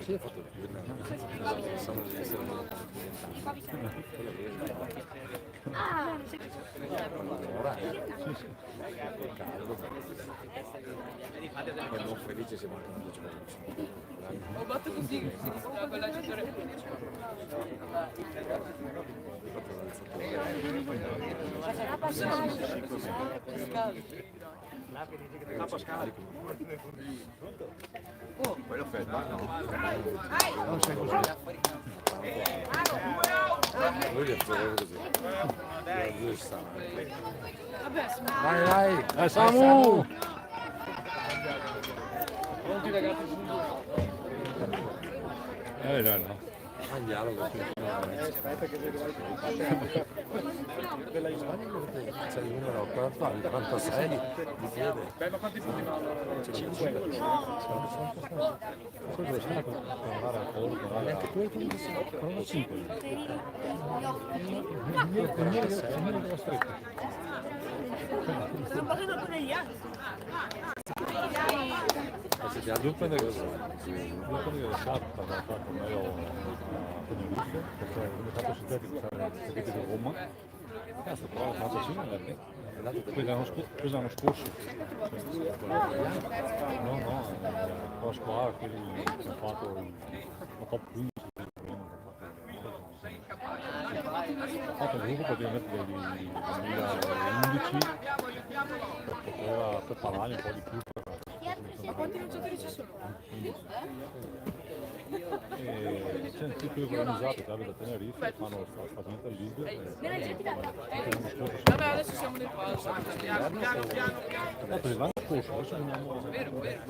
Sì, ho fatto poi non felice se mancano 10 minuti.
Ho batto così, quella giocare.
Quello ferma.
Non sei così. Lui è così. Lui sta.
Vabbè,
Vai, vai. Samu.
Molti ragazzi sono
Dai, no.
Andiamo così.
Aspetta che vedo della Juventus.
C'è il numero 46 di piede.
Beh, ma quanti punti vanno? 5.
Quello è stato per andare a Porto, anche tu hai 5. Il mio stretto.
Sto facendo pure gli altri.
Dupende che sciatta da fatto meglio a Tenerife, perché come fatto sintetico sarà di Roma. Cazzo, però la faccia non è quello l'anno scorso. No, con la squadra quelli che hanno fatto la top 15. Ho fatto il gruppo praticamente del 2011 per poter preparare un po' di più.
Ma quanti calciatori ci sono?
C'è un tipo organizzato che abita a Tenerife, fanno stagione al Liga.
Vabbè, adesso siamo nel falso.
L'anno scorso, adesso andiamo
Vero.
novembre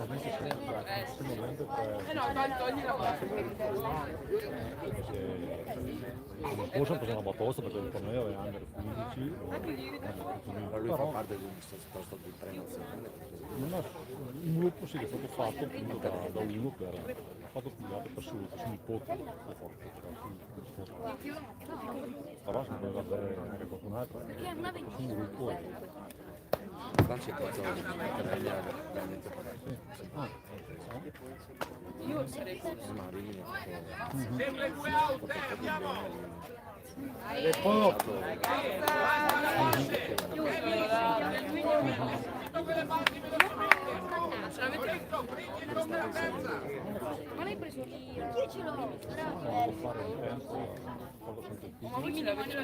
No, togli la parte.
l'anno scorso hanno preso una batosta perché il torneo era under 15.
Ma lui fa parte di un posto di pre-nazionale.
Un gruppo sì che è stato fatto appunto da uno per fatto pigliato per suo nipote. Però se doveva avere anche qualcun altro, un gruppo
Francia è fatto veramente.
Io sarei
Marini.
Sempre 2 out, andiamo!
E poi
Ma l'hai preso lì? Chi ce l'ho?
può fare un tempo, quando sono più
Ma voi ce l'avete la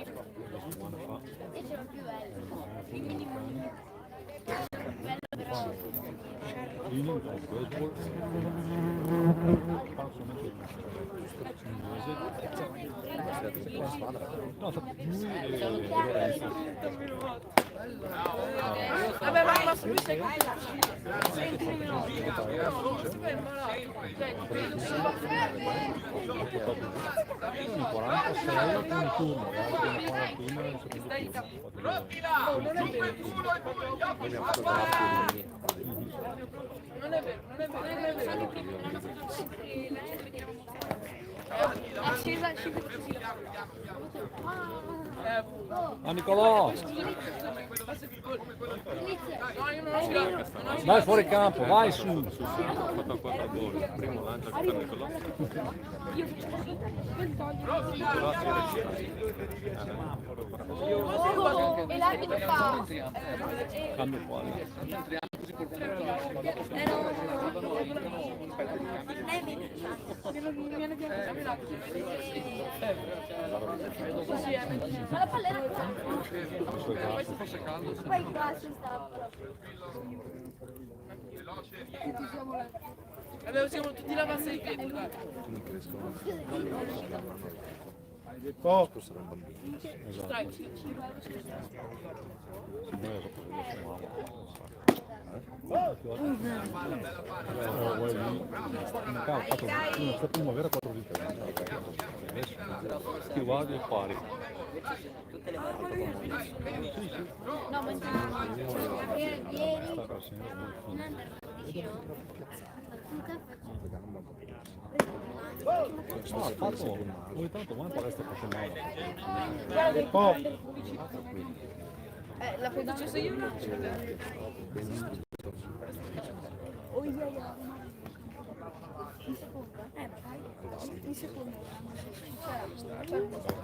settimane fa.
Io ce l'ho più bello.
Lì con baseball, fanno solamente inglese. No, lui e Lorenzo.
Vabbè, ma lui sei super malato.
In 46 il primo turno, e anche una quarantina nel secondo
Non è vero.
Accesa.
Ah Nicolò, vai fuori campo, vai su.
Ha fatto 4 gol, il primo lancio che fa Nicolò.
E l'arbitro fa.
Cambio quale?
Ma la palla era qua. Poi qua ci sta.
Vabbè, siamo tutti la bassa di piedi, dai.
e poi
Dai,
Una primavera 4 vite. Ti guardi e pari.
No, ma ieri
Ogni tanto quanto resta facendo
e poi
la produce se io no.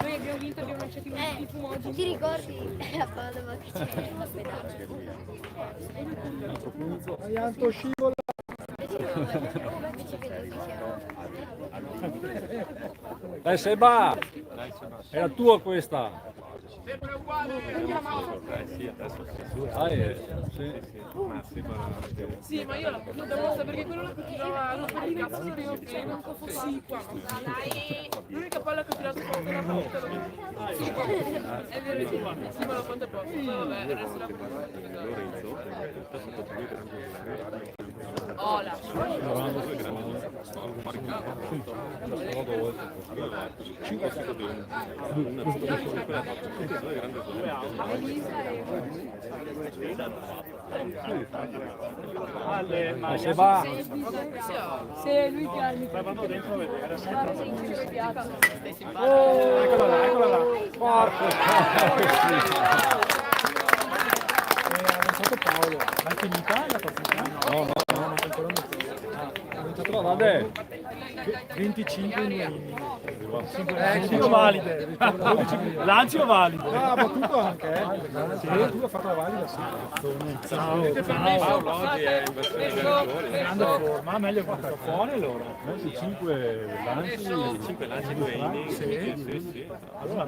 Noi abbiamo vinto, abbiamo lanciato i fumogeni.
ti ricordi la Padova che c'era l'ospedale?
Aianto scivola.
Invece vedo che
Dai Seba! È la tua questa!
Sempre uguale!
Sì, adesso sì.
Dai, sì.
Ma sì, ma
Sì, ma io l'ho demostrato perché quello là continuava a non fare il cazzo che non fossi qua. L'unica palla che ho tirato fuori una volta. Sì, è vero, sì, ma l'ho fatto apposta. Vabbè, adesso la
Lorenzo, è stato lui grande
Ola.
Sono paricato. Sono due volte. 5 stagioni. Una piccola e grande
Ma se va,
Se lui piace.
vanno dentro a vedere.
Oh,
Eccola là, eccola là. Porco! Ha avanzato Paolo. Ma è finita la partita? No, non è ancora
Però vabbè,
25 minuti. Lancio valide. Lancio valido. Ah, ha battuto anche, Sì, tu hai fatto valida, sì.
Paolo oggi è in versione
Grande forma, meglio quanto fuori allora.
25 lanci,
5 lanci, 2 inning. Sì.
allora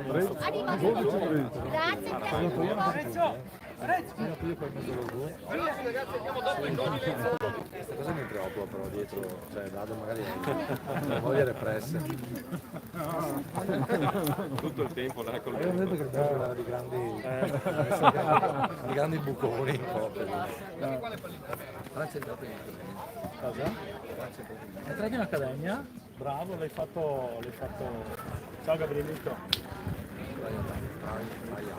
3,
Questa cosa mi preoccupa però dietro, cioè vado magari a voglia represse.
Tutto il tempo là con
Avevo detto che dobbiamo parlare di grandi buconi in coppia. Francia è entrato in accademia.
Cosa? È entrato in accademia? Bravo, l'hai fatto. Ciao Gabrielito.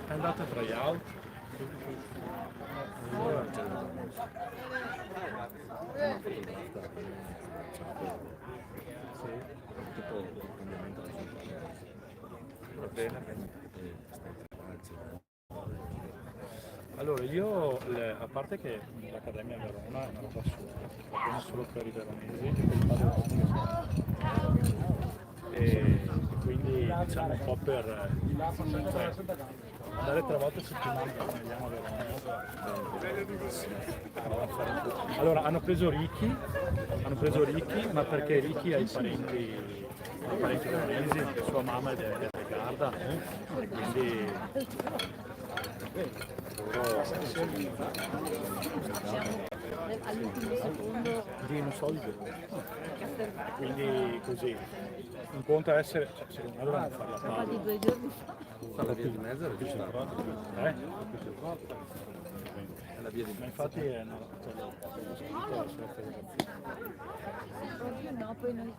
È andato a tryout. Allora io, a parte che l'Accademia Verona è una roba assurda, va bene solo per i veronesi e per i padroni, e quindi diciamo un po' per andare 3 volte a settimana quando andiamo a Verona. Allora hanno preso Ricky, ma perché Ricky ha i parenti veronesi, sua mamma è del Garda, quindi all'ultimo secondo non so di quindi così un conto è essere, cioè, secondo me dovevamo fare la palla
di 2 giorni fa.
La via di mezzo era giusta. È la via di
ma
mezzo.
infatti è no, scritto la sua federazione.
No, poi noi.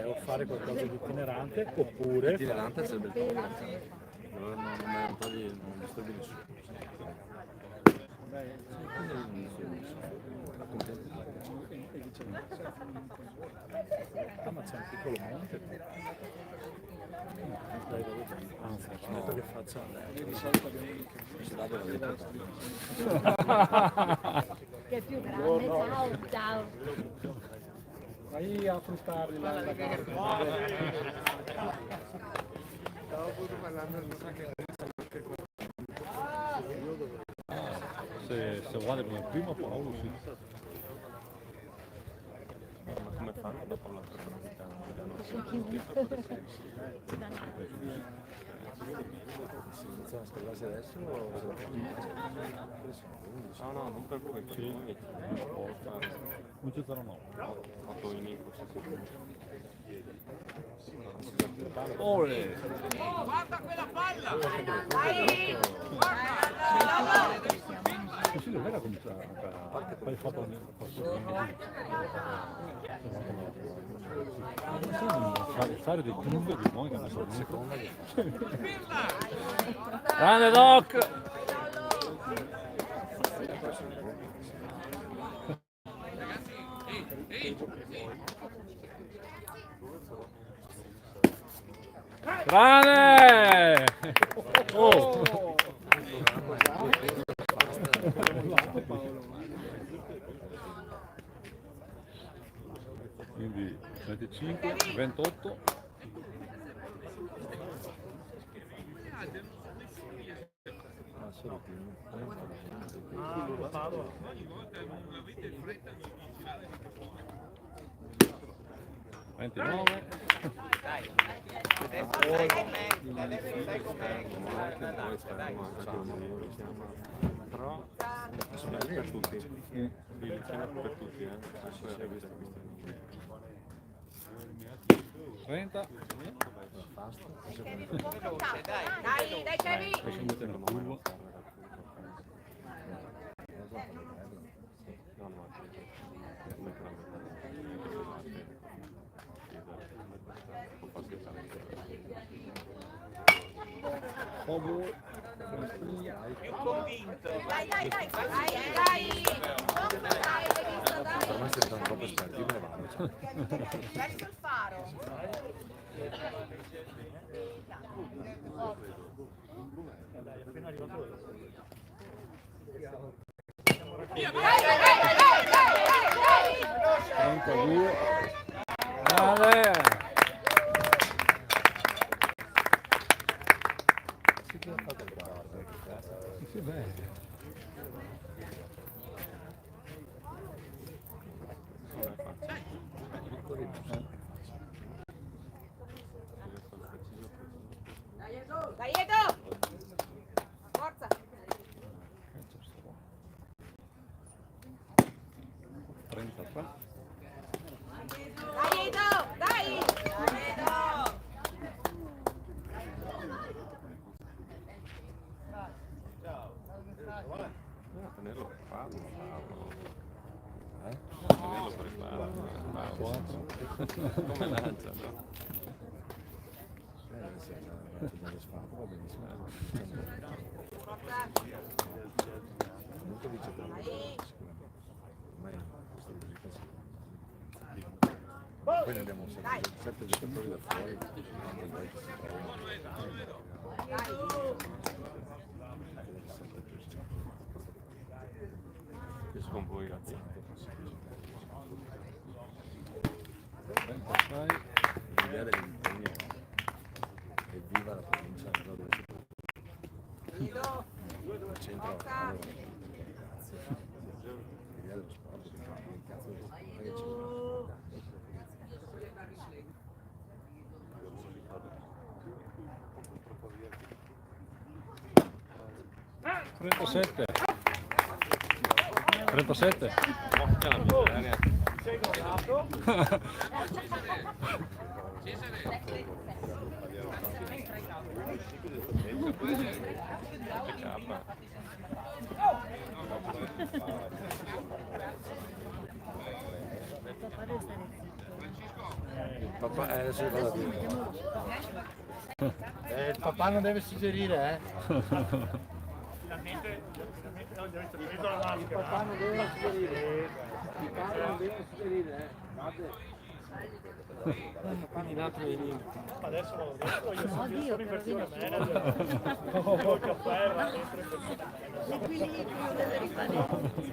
O fare qualcosa di itinerante oppure
Itinerante sarebbe il problema. Allora non è un po' di non disturbi nessuno.
ma c'è un piccolo monte anzi ho detto che faccia
Che è più grande, ciao.
vai a fruttarli
se vale come primo Paolo sì.
Ma come fanno dopo la personalità?
Iniziamo a scavarsi adesso o
No, non per voi, per noi non può fare 8 inning questa
Ole!
Guarda quella palla!
Così dov'era cominciare a fare fatto fare dei club di noi che hanno fatto seconda. Grande Doc! Grande! Oh! Quindi 25, 28.
però sono per tutti. Il tema per tutti, adesso è visto
30.
Dai, Kevin!
Adesso mettere la curva. Kobo,
Più convinto.
Dai!
Per me sembrano troppo esperti, io me ne vado.
Verso il faro. Dai!
32. Grande! Sì, beh.
Dai Edo! Forza!
33.
Dai Edo! Dai! Edo!
Tenerlo per farlo, tenerlo per farlo, come lancia, no?
Forza!
Comunque dice che
Dai!
ormai questo poi ne abbiamo 7 giocatori da fuori, io sono con voi ragazzi.
36.
L'idea dell'impegno e viva la provincia dove
Edo!
il centro
Forza!
l'idea dello sport che cazzo non è che c'è
37. 37.
porca la miseria. Papà, adesso vado a dire.
Il papà non deve suggerire, Il papà non deve suggerire. Il padre non deve suggerire,
Adesso lo voglio sapere in versione manager. Col caffè va dentro
L'equilibrio delle ripartenze.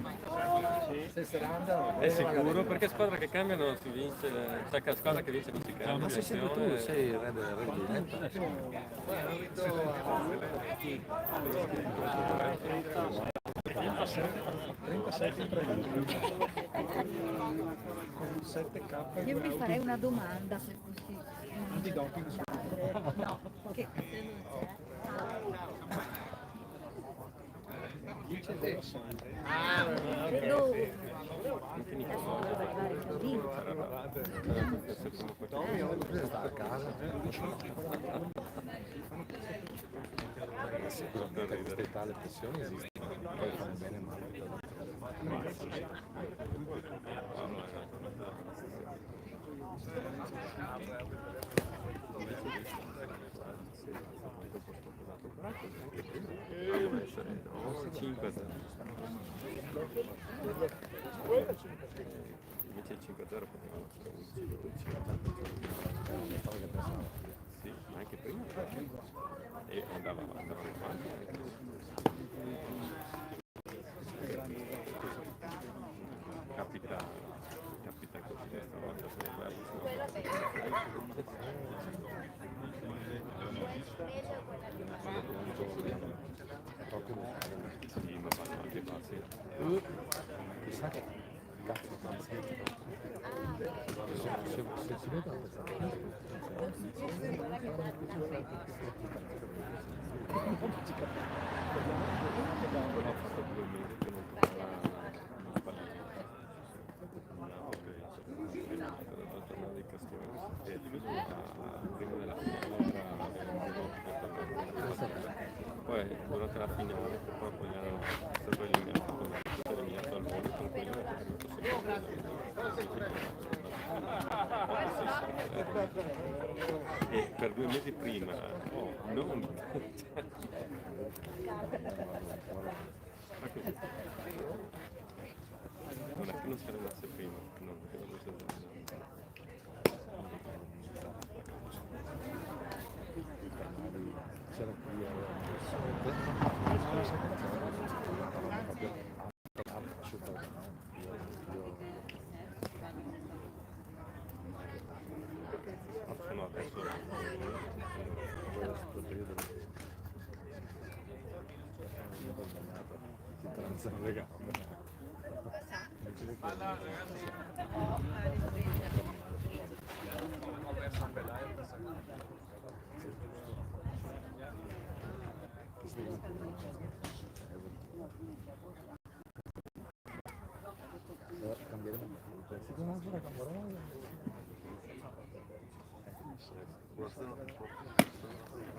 È sicuro perché squadra che cambia non si vince, cioè che squadra che vince non si cambia. Ma sei sempre tu, sei il re del rugby.
37 con 7K.
Io mi farei una domanda se fossi
Antidoping.
no, che credo adesso dovrebbe arrivare il Caldino.
Sta a casa. Sicuramente queste età le pressioni esistono, poi fanno bene e male. Invece il 5-0 potevano essere 11-12. Sì, ma anche prima. E andavano avanti. Capita così, stavolta sono sì, ma fanno anche passi. Chissà che cazzo fanno sempre. Se si vedono poi durante la finale purtroppo gli hanno stato eliminato al volo con quello che è venuto secondo. per 2 mesi prima, non... Ma così. Non è che non si arrivasse prima, no, che non si arrivasse.
C'era qui
No, adesso
ti tranzano le gambe.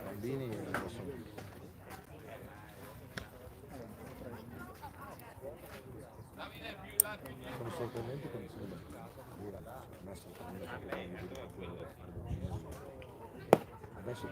Bambini non possono più. Sono sorprendenti quando sono messo adesso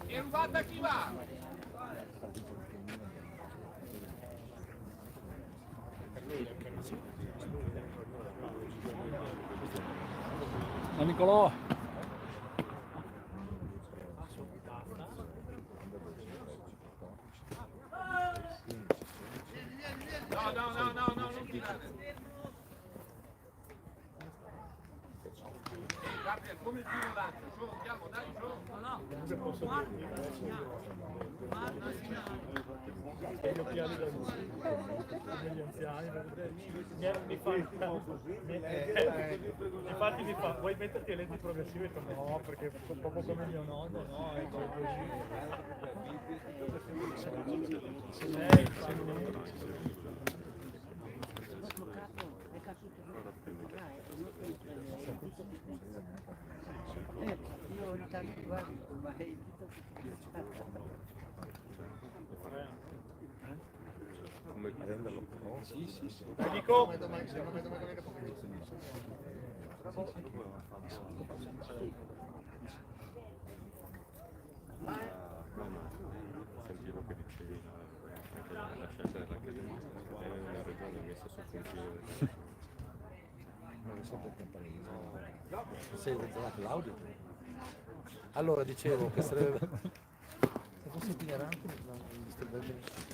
E rubata chi va?
A Nicolò!
No, non tirare. Gabriel, come il primo lancio, su, andiamo, dai, su.
Gli occhiali degli anziani, infatti mi fa, vuoi metterti le lenti progressive? No, perché sono proprio come mio nonno, no, è
io ogni tanto guardo, ma è
come prenderlo? Sì, sì, sì.
dico
Sentivo che dicevi la scelta dell'Accademia è una regione messa sul confine.
non lo so per campanile. Sei trovato l'audio? Allora dicevo che sarebbe se fosse itinerante non disturberebbe nessuno.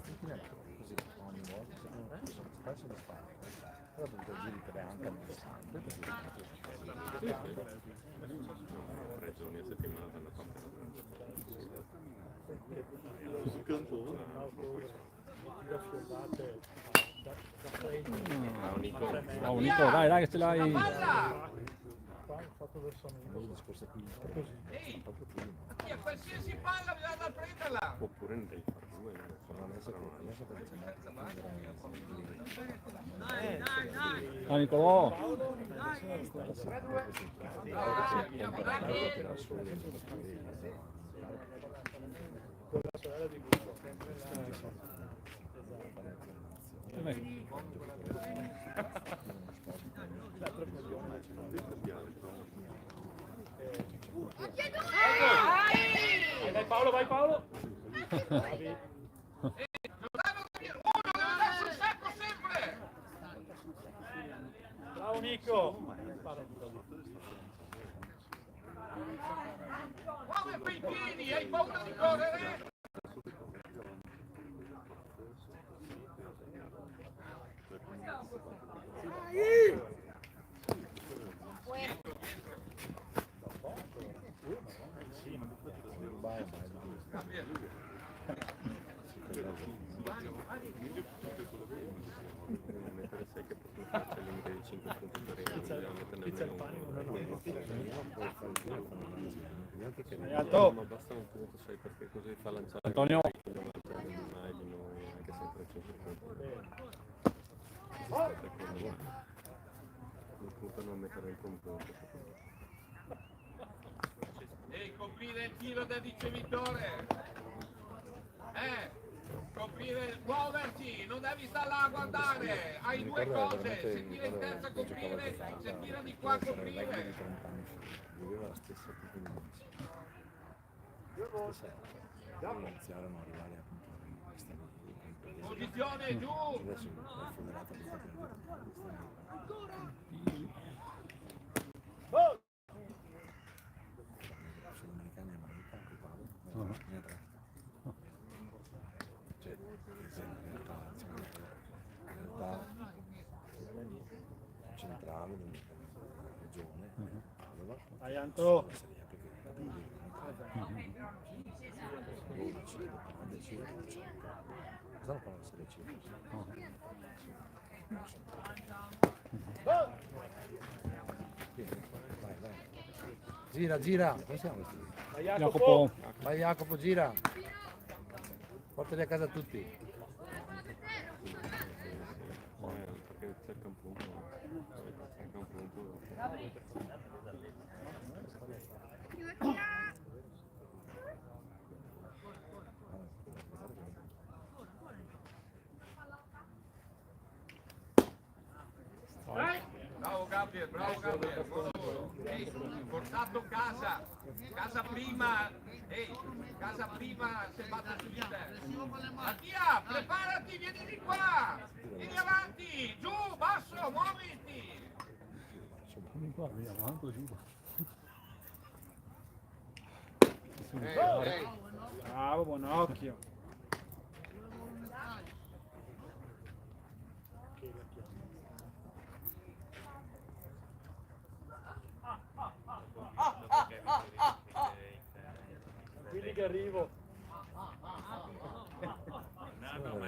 Itinerante così ogni volta se non spesso da fare. Però per giri per anche all'istante
Regioni a settimana dalla parte
Oh Nico, dai che ce l'hai!
fatto verso me.
il discorso qui
Ehi, a qualsiasi palla bisogna andare a prenderla.
oppure ne devi fare due,
non è stato
Ah Nicolò!
Ciao Nico!
Muove per i piedi, hai paura di correre?
Mettere 6 che possono fare il limite di 5 punti per ora, dobbiamo metterne almeno ma basta un punto 6 perché così fa lanciare
Antonio.
mai di noi anche sempre 5 punti. Non puntano a mettere il punto.
Ehi, coprire il tiro del ricevitore! Coprire, muoverti, non devi stare là a guardare, hai due cose, se tira in terza coprire, se tira di qua coprire.
Viveva la stessa tipo di iniziarono ad arrivare a questa
Posizione, giù!
adesso è federata sudamericani e americani ne tre. Cioè, in realtà centrale della regione, Padova,
Dai Anto!
Serie A perché era 12, 10, 12. Cosa fanno la Serie C? Vai. Gira, come siamo questi?
Jacopo.
Vai Jacopo, gira. Portali a casa tutti.
Perché cerca un punto.
Bravo Gabriel, buon lavoro. Ehi, portato casa prima, casa prima se batte su di te. Mattia, preparati, vieni di qua, vieni avanti, giù, basso, muoviti.
Vieni qua, vieni avanti, giù.
Bravo, buon occhio! Quindi che arrivo!
Bravo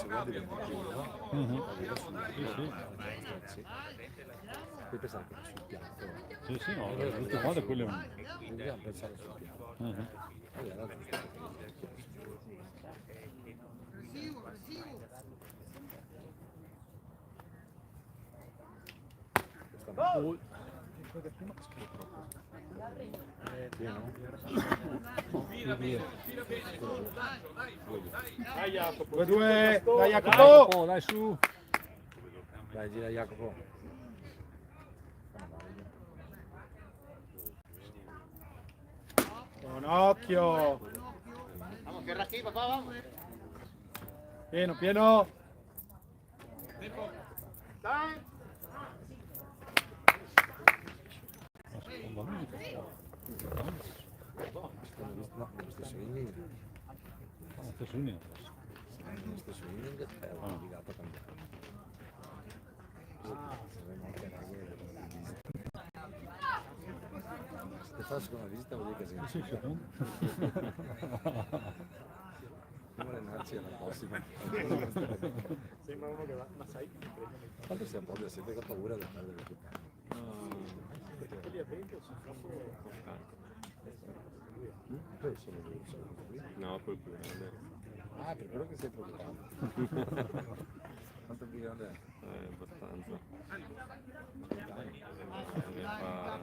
Gabriel, buon lavoro.
Poi pensare che sul piatto,
Sì, no, tutte quante quelle.
dobbiamo pensare sul piatto. Allora,
Respira bene, su, lancio, dai,
Dai Jacopo! 2-2! Dai Jacopo!
Dai su!
Dai, gira Jacopo.
Buon occhio!
Vamos, que aquí, papá, vamos.
Pieno!
Dai.
No, nello stesso inning. Nello stesso inning è obbligato a cambiare. Saremo anche regole di visita. Se fa la seconda visita vuol dire che si prima allenarci alla prossima.
Sembra uno che va, ma sai?
Quando siamo proprio sempre con paura di perdere tutto.
Perché quelli a 20 sono troppo...
Poi sono qui.
No, poi più grande.
Ah, per quello che sei preoccupato. Quanto più grande è?
Abbastanza. Ne fa...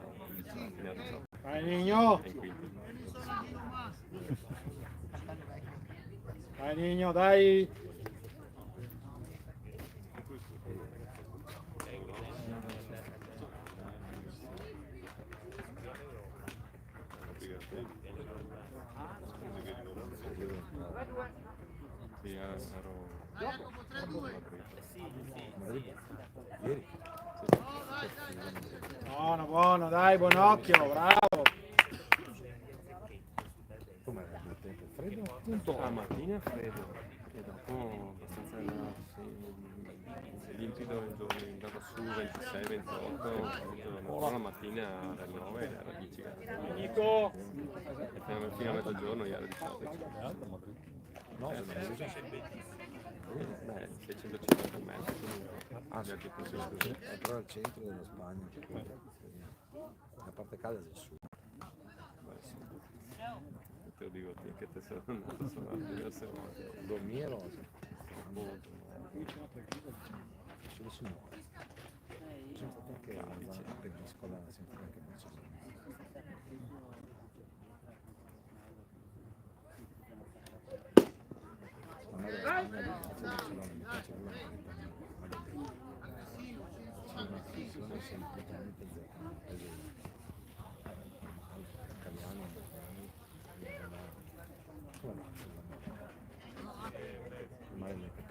ne ha 18.
Vai Nigno!
È in quinto.
Vai Nigno, dai!
Sì, ero
Madrid. Ieri.
Buono, buono, dai, buon occhio, bravo.
Com'è il tempo? Freddo?
Appunto la mattina è freddo e dopo abbastanza limpido il giorno, è andato su 26, 28, però la mattina alle 9 era 10 gradi.
Nico.
E fino a mezzogiorno era 18.
No, se non si usa.
Beh, 650 metri comunque. Ah, sì, tipo sì, scusi.
Però al centro della Spagna, la parte calda è del sud.
Beh, sì. Te lo dico che te sei andato sono diverse volte.
Dormire rosa. Solo si muore. Sono stato anche a scuola, sempre anche Barcellona. A me della Spagna mi piace Barcellona, mi piace quello che sono sempre totalmente zecca, italiano, come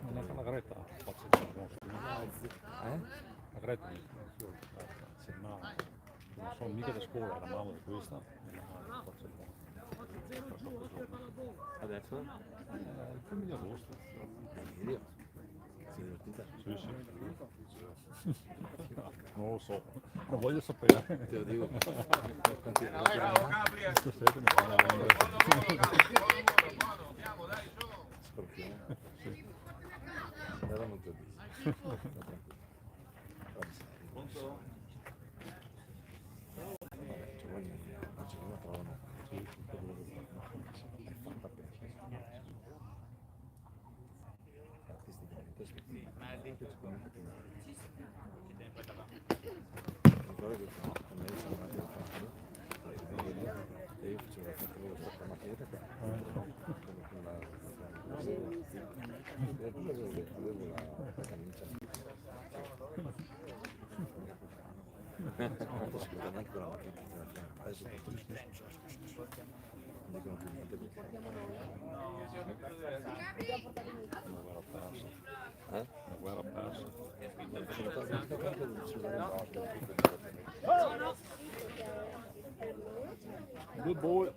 Non è una Greta, faccio la Greta, no, non sono mica da scuola, eravamo di questa,
Adesso?
il primo di agosto.
Ieri, si è divertita?
Sì, sì. Non lo so, non voglio sapere.
Te lo dico.
Bravo Gabriel.
Stasera mi fa la
Buono, andiamo, dai, su.
Scorpione? Erano due bis. Vabbè, ci vogliono dire, Barcellona trovano tutto quello che fanno. È fatta per artisticamente sicuramente più. Ricordo che a me sono andati a fare e io facevo la foto con la macchina avevo la camicia non si vede neanche con la macchina adesso non dicono più niente perché
una guerra persa.
eh?
Una guerra persa. Good boy.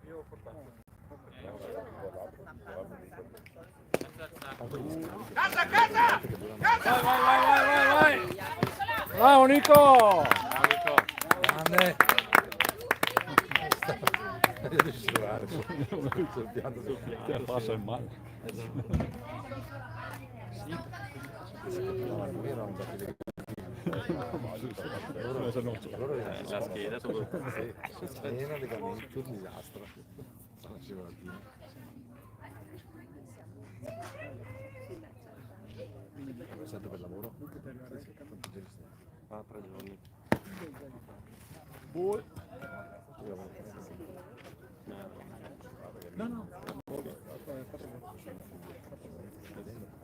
Io ho portato.
Casa, casa! Casa!
Vai! Bravo Nico!
Grande! Devi scivolare sul piano sul
Ti passa il male.
No, noi eravamo andati lì.
La scheda soprattutto.
Piena legamenti, un disastro. Sono scivolatini. Sempre per lavoro? Quanti giorni stai?
Ah, 3 giorni.
Boy.
No.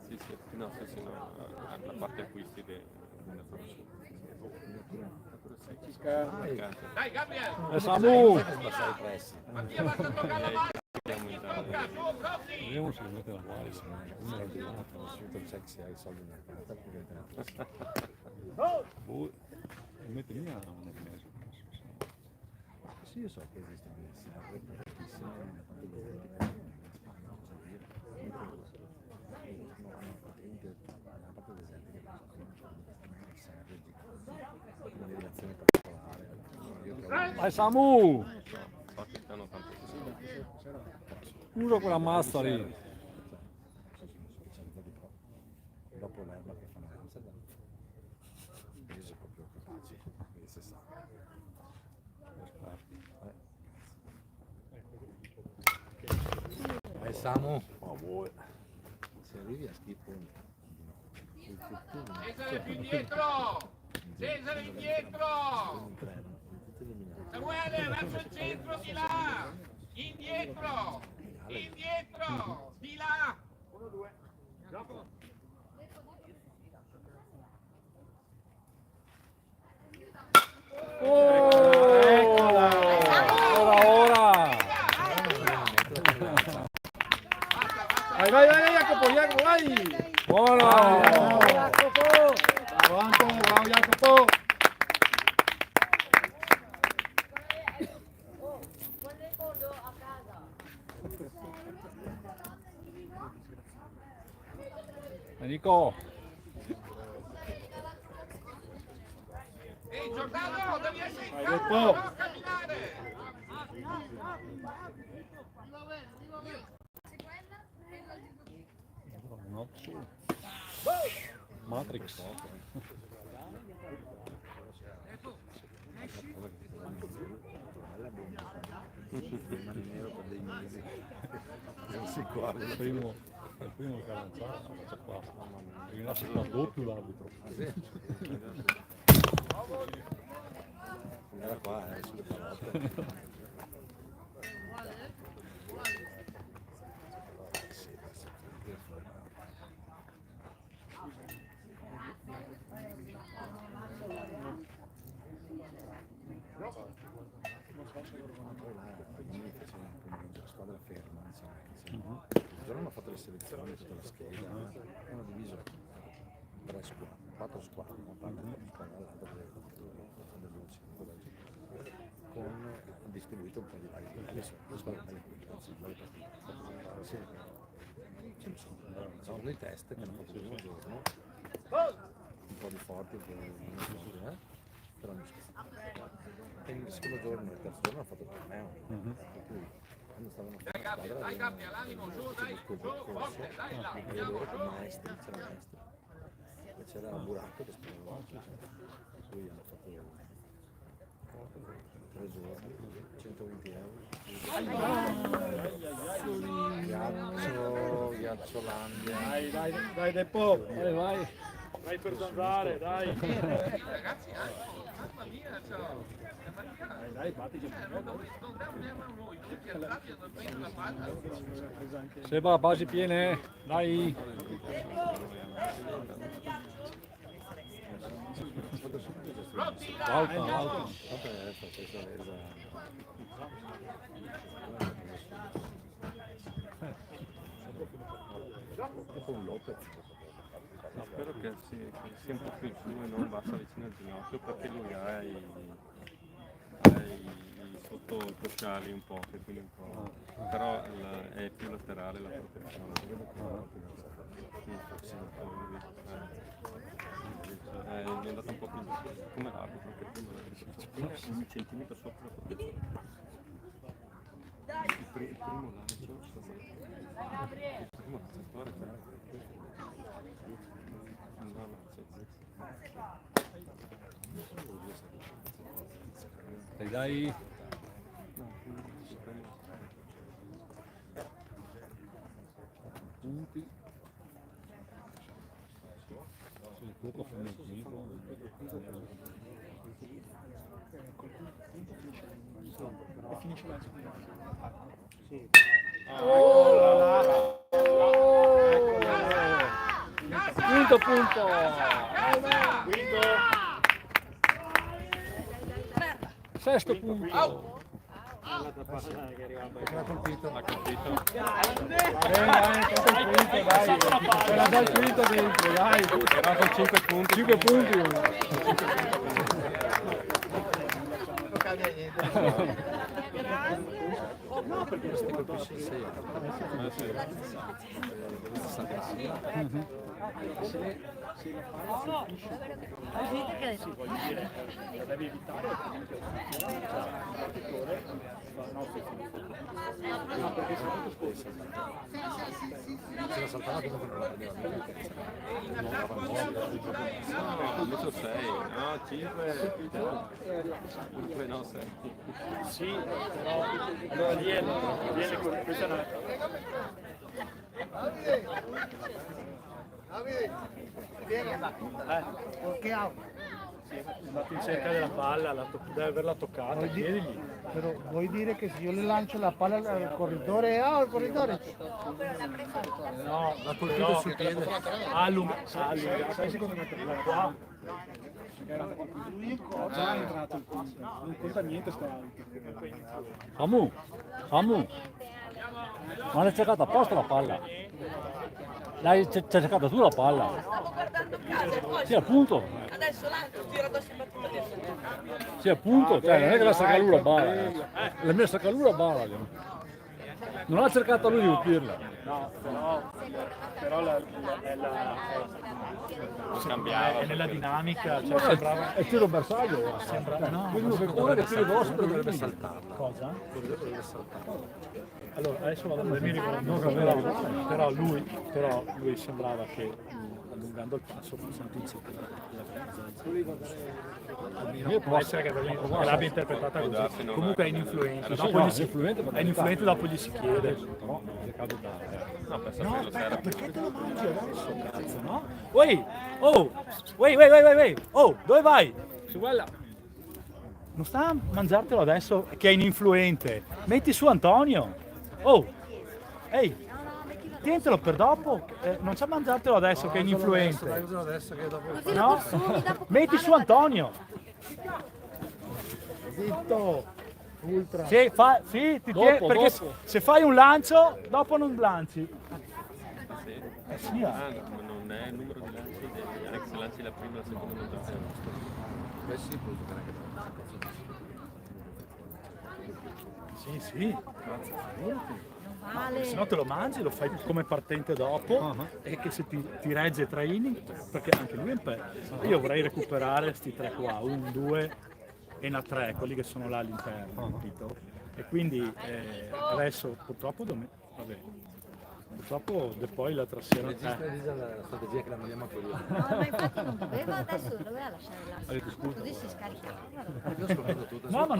Sì, sì, no, la parte acquisti che
Dai, Gabriel!
E Samu!
Sbassare i prezzi.
Mattia, basta toccare la mano!
abbiamo in
Tocca, su, Cossi!
Vediamo se mette la guardia.
Uno era di là, ha conosciuto il check se hai i soldi nella carta, perché te
Boy. E mette via una mese.
sì, io so che esistono le serre tantissime nella parte desertica in Spagna, cosa dire. Hanno patente nella parte desertica che sono serre di una direzione particolare.
Vai Samu!
so che stanno tante
Usa quella mazza lì.
Dopo l'erba che fanno a Amsterdam, io sono proprio capaci, quindi si sa. Samu, se arrivi a schifo
Cesare più indietro! Cesare indietro! Samuele, verso il centro, di là! Indietro! Indietro! Di là! 1-2. Gioco!
Nico.
Ehi Giordano, devi essere in
Vai,
campo,
dopo.
non camminare!
No. Matrix. Il primo che ha lanciato, c'è qua. Ringrazio qua doppio l'arbitro.
Era qua, sulle palotte. Squadra ferma, il giorno hanno fatto le selezioni, tutta la scheda, hanno diviso 3 squadre, 4 squadre, una parte dell'altra con distribuito un po' di vari adesso le squadre belle partite. Sì. Sono dei test che hanno fatto il primo giorno, un po' di forti, un po' di forti, però non so. E il secondo giorno e il terzo giorno hanno fatto il torneo, per cui quando stavano facendo la squadra
Dai, all'animo, su, dai, su, forte, dai, là, andiamo,
c'era maestro e c'era Buracco che spiegava, per cui hanno fatto 3 giorni, 120 euro. Ghiacciolandia.
Dai, Depo.
Vai.
Vai per zanzare, dai.
ragazzi, mamma mia, ciao.
Dai, battiti.
Non abbiamo noi, tutti andati a prendere la palla.
Seba, basi piene, dai. Alta.
Spero che sia un po' più giù e non bassa vicino al ginocchio perché lui ha i sottocosciali un po', che quindi un po'. Però è più laterale la protezione. È andato un po' più come l'arbitro che prima era 5 cm sopra la protezione. Il primo lancio
Dai. Punti. Sul poco femminile.
E finisce la seconda. Sì.
Punto. Sesto punto.
L'altra palla che arriva
L'ha colpito.
dai. Era dal quinto dentro, dai.
Era con 5 punti.
5 punti.
No, perché questi colpisce il 6. Questa sta classifica.
Se la palla si vuol dire, la devi evitare perché sono molto spesso.
Se la saltava come non la prendeva
No, invece 6, no, 5, 5 no 6.
Sì, però allora viene con questa è una...
Che
È andato in cerca della palla, deve averla toccata, chiedigli.
Però vuoi dire che se io le lancio la palla al corridore, il corridore?
No,
l'ha colpito sul piede.
sai secondo me per qua? Era già entrato il punto, non conta niente sta alto.
Samu. Ma l'hai cercata apposta la palla? L'hai cercata tu la palla?
Stavo guardando casa e poi
Sì, appunto.
adesso l'altro tira addosso il battuto adesso.
Sì, appunto. Cioè, non è che la cerca lui la bala. La mia cerca lui la bala. Non l'ha cercata lui di colpirla.
No, però
Cambiava.
è nella dinamica, cioè sembrava...
È tiro bersaglio.
Sembra, no,
Quindi uno che tira grosso dovrebbe
saltarla.
cosa?
dovrebbe saltarla.
Allora, adesso vado a vedere, mi ricordo, però lui sembrava che allungando il passo fosse anticipato. Può essere che l'abbia interpretata così. Comunque è ininfluente, dopo gli si, è ininfluente, dopo gli si chiede.
No, per
No,
saperlo se era
aspetta,
più.
perché te lo mangi adesso, cazzo, no? Oi! Oh! Wait! Oh, dove vai? Su quella. Non sta a mangiartelo adesso che è ininfluente. Metti su Antonio. Oh! Ehi! Tientelo per dopo. Non c'è a mangiartelo adesso che è ininfluente.
Adesso che dopo
Così lo
No?
consumi dopo.
Metti su Antonio.
zitto. Ultra.
Sì, sì, perché
dopo.
se fai un lancio, dopo non lanci. Sì,
Ah, ma non è il numero di lanci degli Alex, lanci la prima, la seconda, la terza.
Beh sì, puoi giocare anche
Sì. Grazie, figurati.
Vale.
Se no te lo mangi, lo fai come partente dopo e che se ti regge tra inning, perché anche lui è un pezzo. Io vorrei recuperare questi tre qua, 1, 2 e una 3, quelli che sono là all'interno, capito? E quindi adesso purtroppo purtroppo poi l'altra sera
la strategia che la mandiamo a quello.
No, ma infatti non doveva, adesso doveva lasciare l'asso. Così si scaricava.
no, ma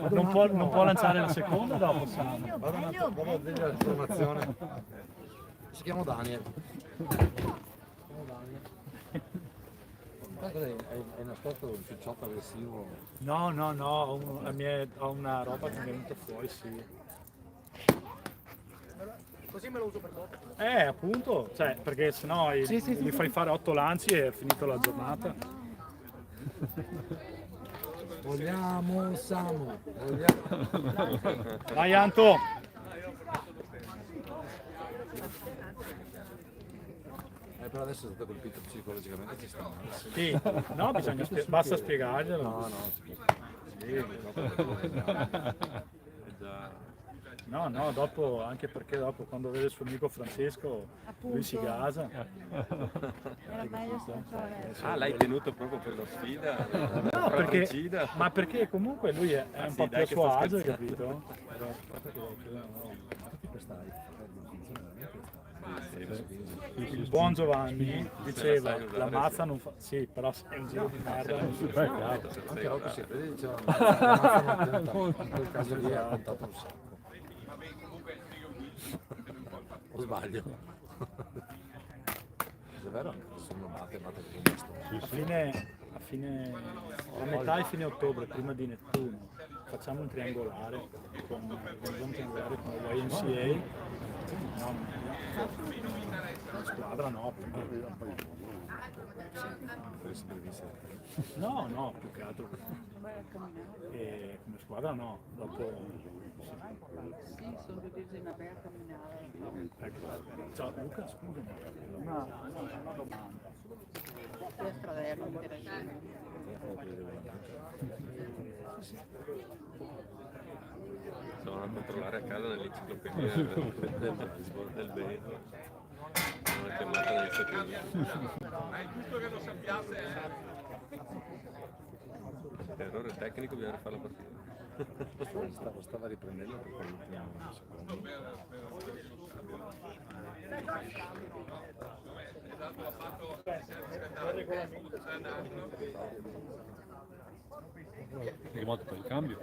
non può lanciare la seconda dopo Sam.
Meglio.
Vado a vedere la formazione. Si chiama Daniel. Hai nascosto un cicciotto aggressivo?
No, ho una roba che mi è venuta fuori, sì.
Così me lo uso per dopo.
Appunto, cioè, perché sennò gli fai fare 8 lanci e è finito la giornata.
Vogliamo Samu, vogliamo.
Dai Anto!
Però adesso è stato colpito psicologicamente, ci sta male.
Sì, no, basta spiegarglielo.
No,
No, dopo, anche perché dopo quando vede il suo amico Francesco, lui si gasa.
Era meglio sempre.
Ah, l'hai tenuto proprio per la sfida?
No, ma perché comunque lui è un po' più a suo agio, hai capito? Il buon Giovanni diceva la mazza non fa... Sì, però sei un giro di merda non si fa caso.
anche Rocco Siffredi diceva in quel caso lì ha contato un sacco. O sbaglio? È vero? Sono batte
A metà e fine ottobre, prima di Nettuno, facciamo un triangolare con la YMCA. La squadra no, no, più che altro. E come squadra no, dopo.
Sì, sono divisi in vai a camminare.
Ciao Luca, scusa, una domanda.
Destra, verso,
Sono a controllare a casa nell'enciclopedia del baseball, del baseball. Una chiamata negli Stati Uniti.
Ma è giusto che lo sappiate.
Errore tecnico, bisogna rifare la partita.
Stava riprendendo per quell'ultimo secondo.
Esatto, ha fatto
Che moto per il cambio?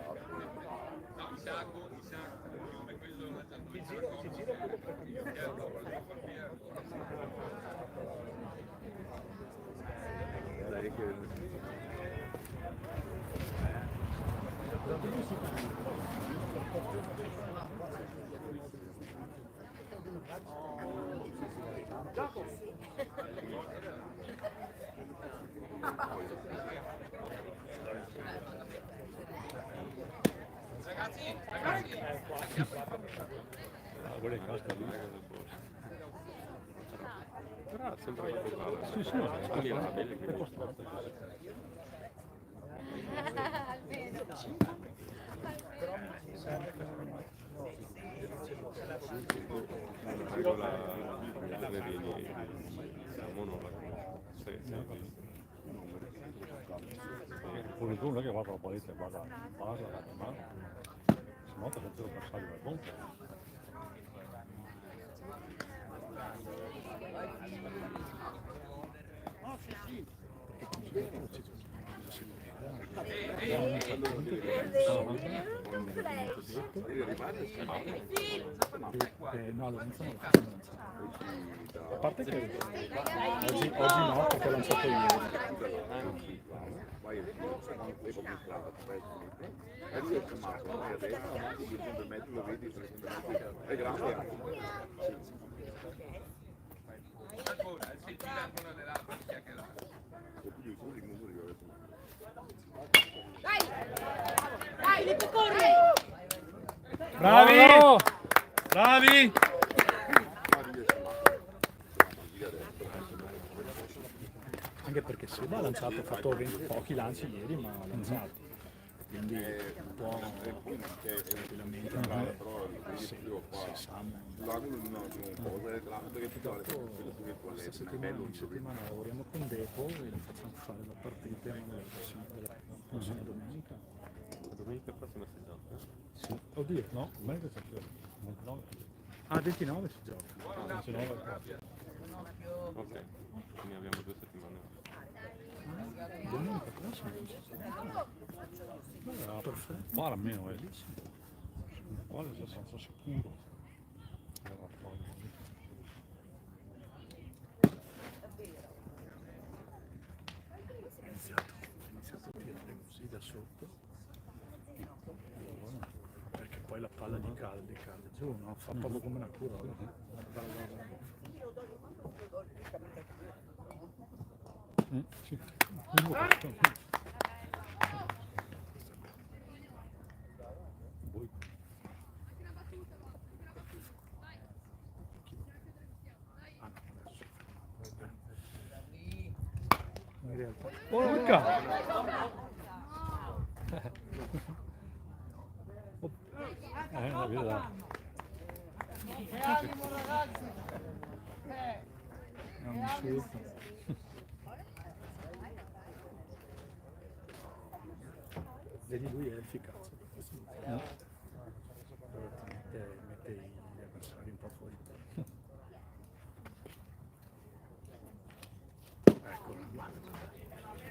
Dai, che...
Ragazzi,
Quella è casca lì.
Però sempre la palla.
Sì,
Quindi era bella che
Almeno.
regola le vieni siamo non la
Pure tu non è che vada la politica, vada in base alla domanda, se no ti sento passare dal ponte. No, Lorenzo non fa. A parte che oggi no, perché l'ho lanciato io.
È grande anche.
Ancora, se ci danno dell'altra chiacchierata.
Dai, li puoi corri!
Bravi! Bravi! Anche perché Silva ha lanciato, ha fatto pochi lanci ieri, ma ha lanciato. Quindi un po' tranquillamente andare se sanno. Questa settimana lavoriamo con Depo e lo facciamo fare la partita della prossima domenica.
La domenica prossima si gioca?
Sì. Oddio, no, domenica c'è più. 29. Ah, 29 si gioca. 29 è proprio.
Ok, quindi abbiamo 2 settimane.
Domenica prossima si gioca. Perfetto. Ma almeno è lì. Quale sono abbastanza sicuro. Iniziato a tirare così da sotto. Perché poi la palla di cade giù, no? Fa proprio come una curva. Sì. In realtà. Porca! La vedo. Non mi sciolgo. Vedi, lui è efficace. No. Mette gli avversari un po' fuori. Eccolo.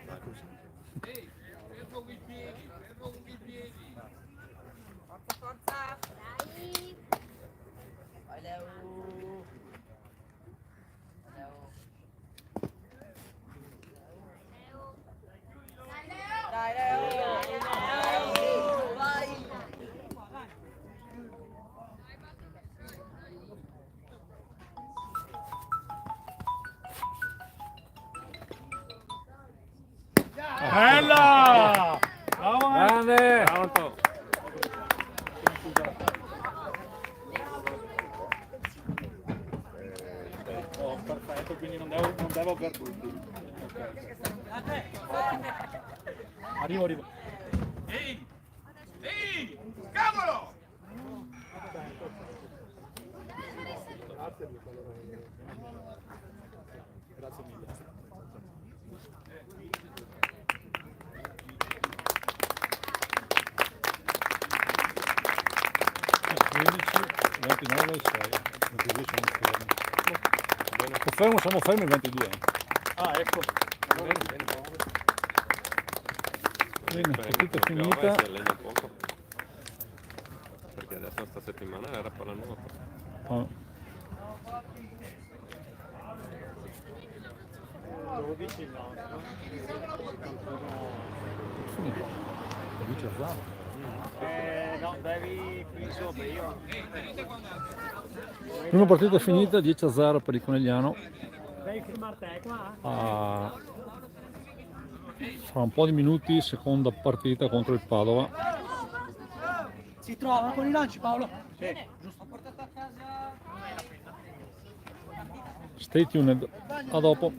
Va così.
Ehi, fermo con i piedi, fermo con i piedi.
Forza, forza! Dai! Vai Leo! Dai Leo! Vai!
Bella! Bravo! Grande!
Bravo!
Oh, perfetto, quindi non devo aver dubbi. Arrivo.
Ehi! Ehi! Cavolo!
Grazie mille. 29 6, 22 siamo fermi. Confermo, siamo fermi il 22. Ah, ecco. Bene, partita finita.
Si allena poco. Perché adesso sta settimana era pallanuoto.
Oh.
12 no.
Finito. 12 a 0.
No, devi qui sopra io.
Prima partita finita, 10 a 0 per il Conegliano.
Devi firmare te qua?
Fra un po' di minuti, seconda partita contro il Padova.
Si trova con i lanci, Paolo?
Sì.
Stay tuned, a dopo.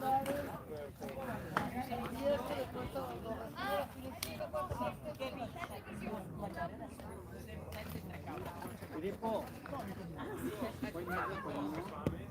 Filippo, Poi in mezzo poi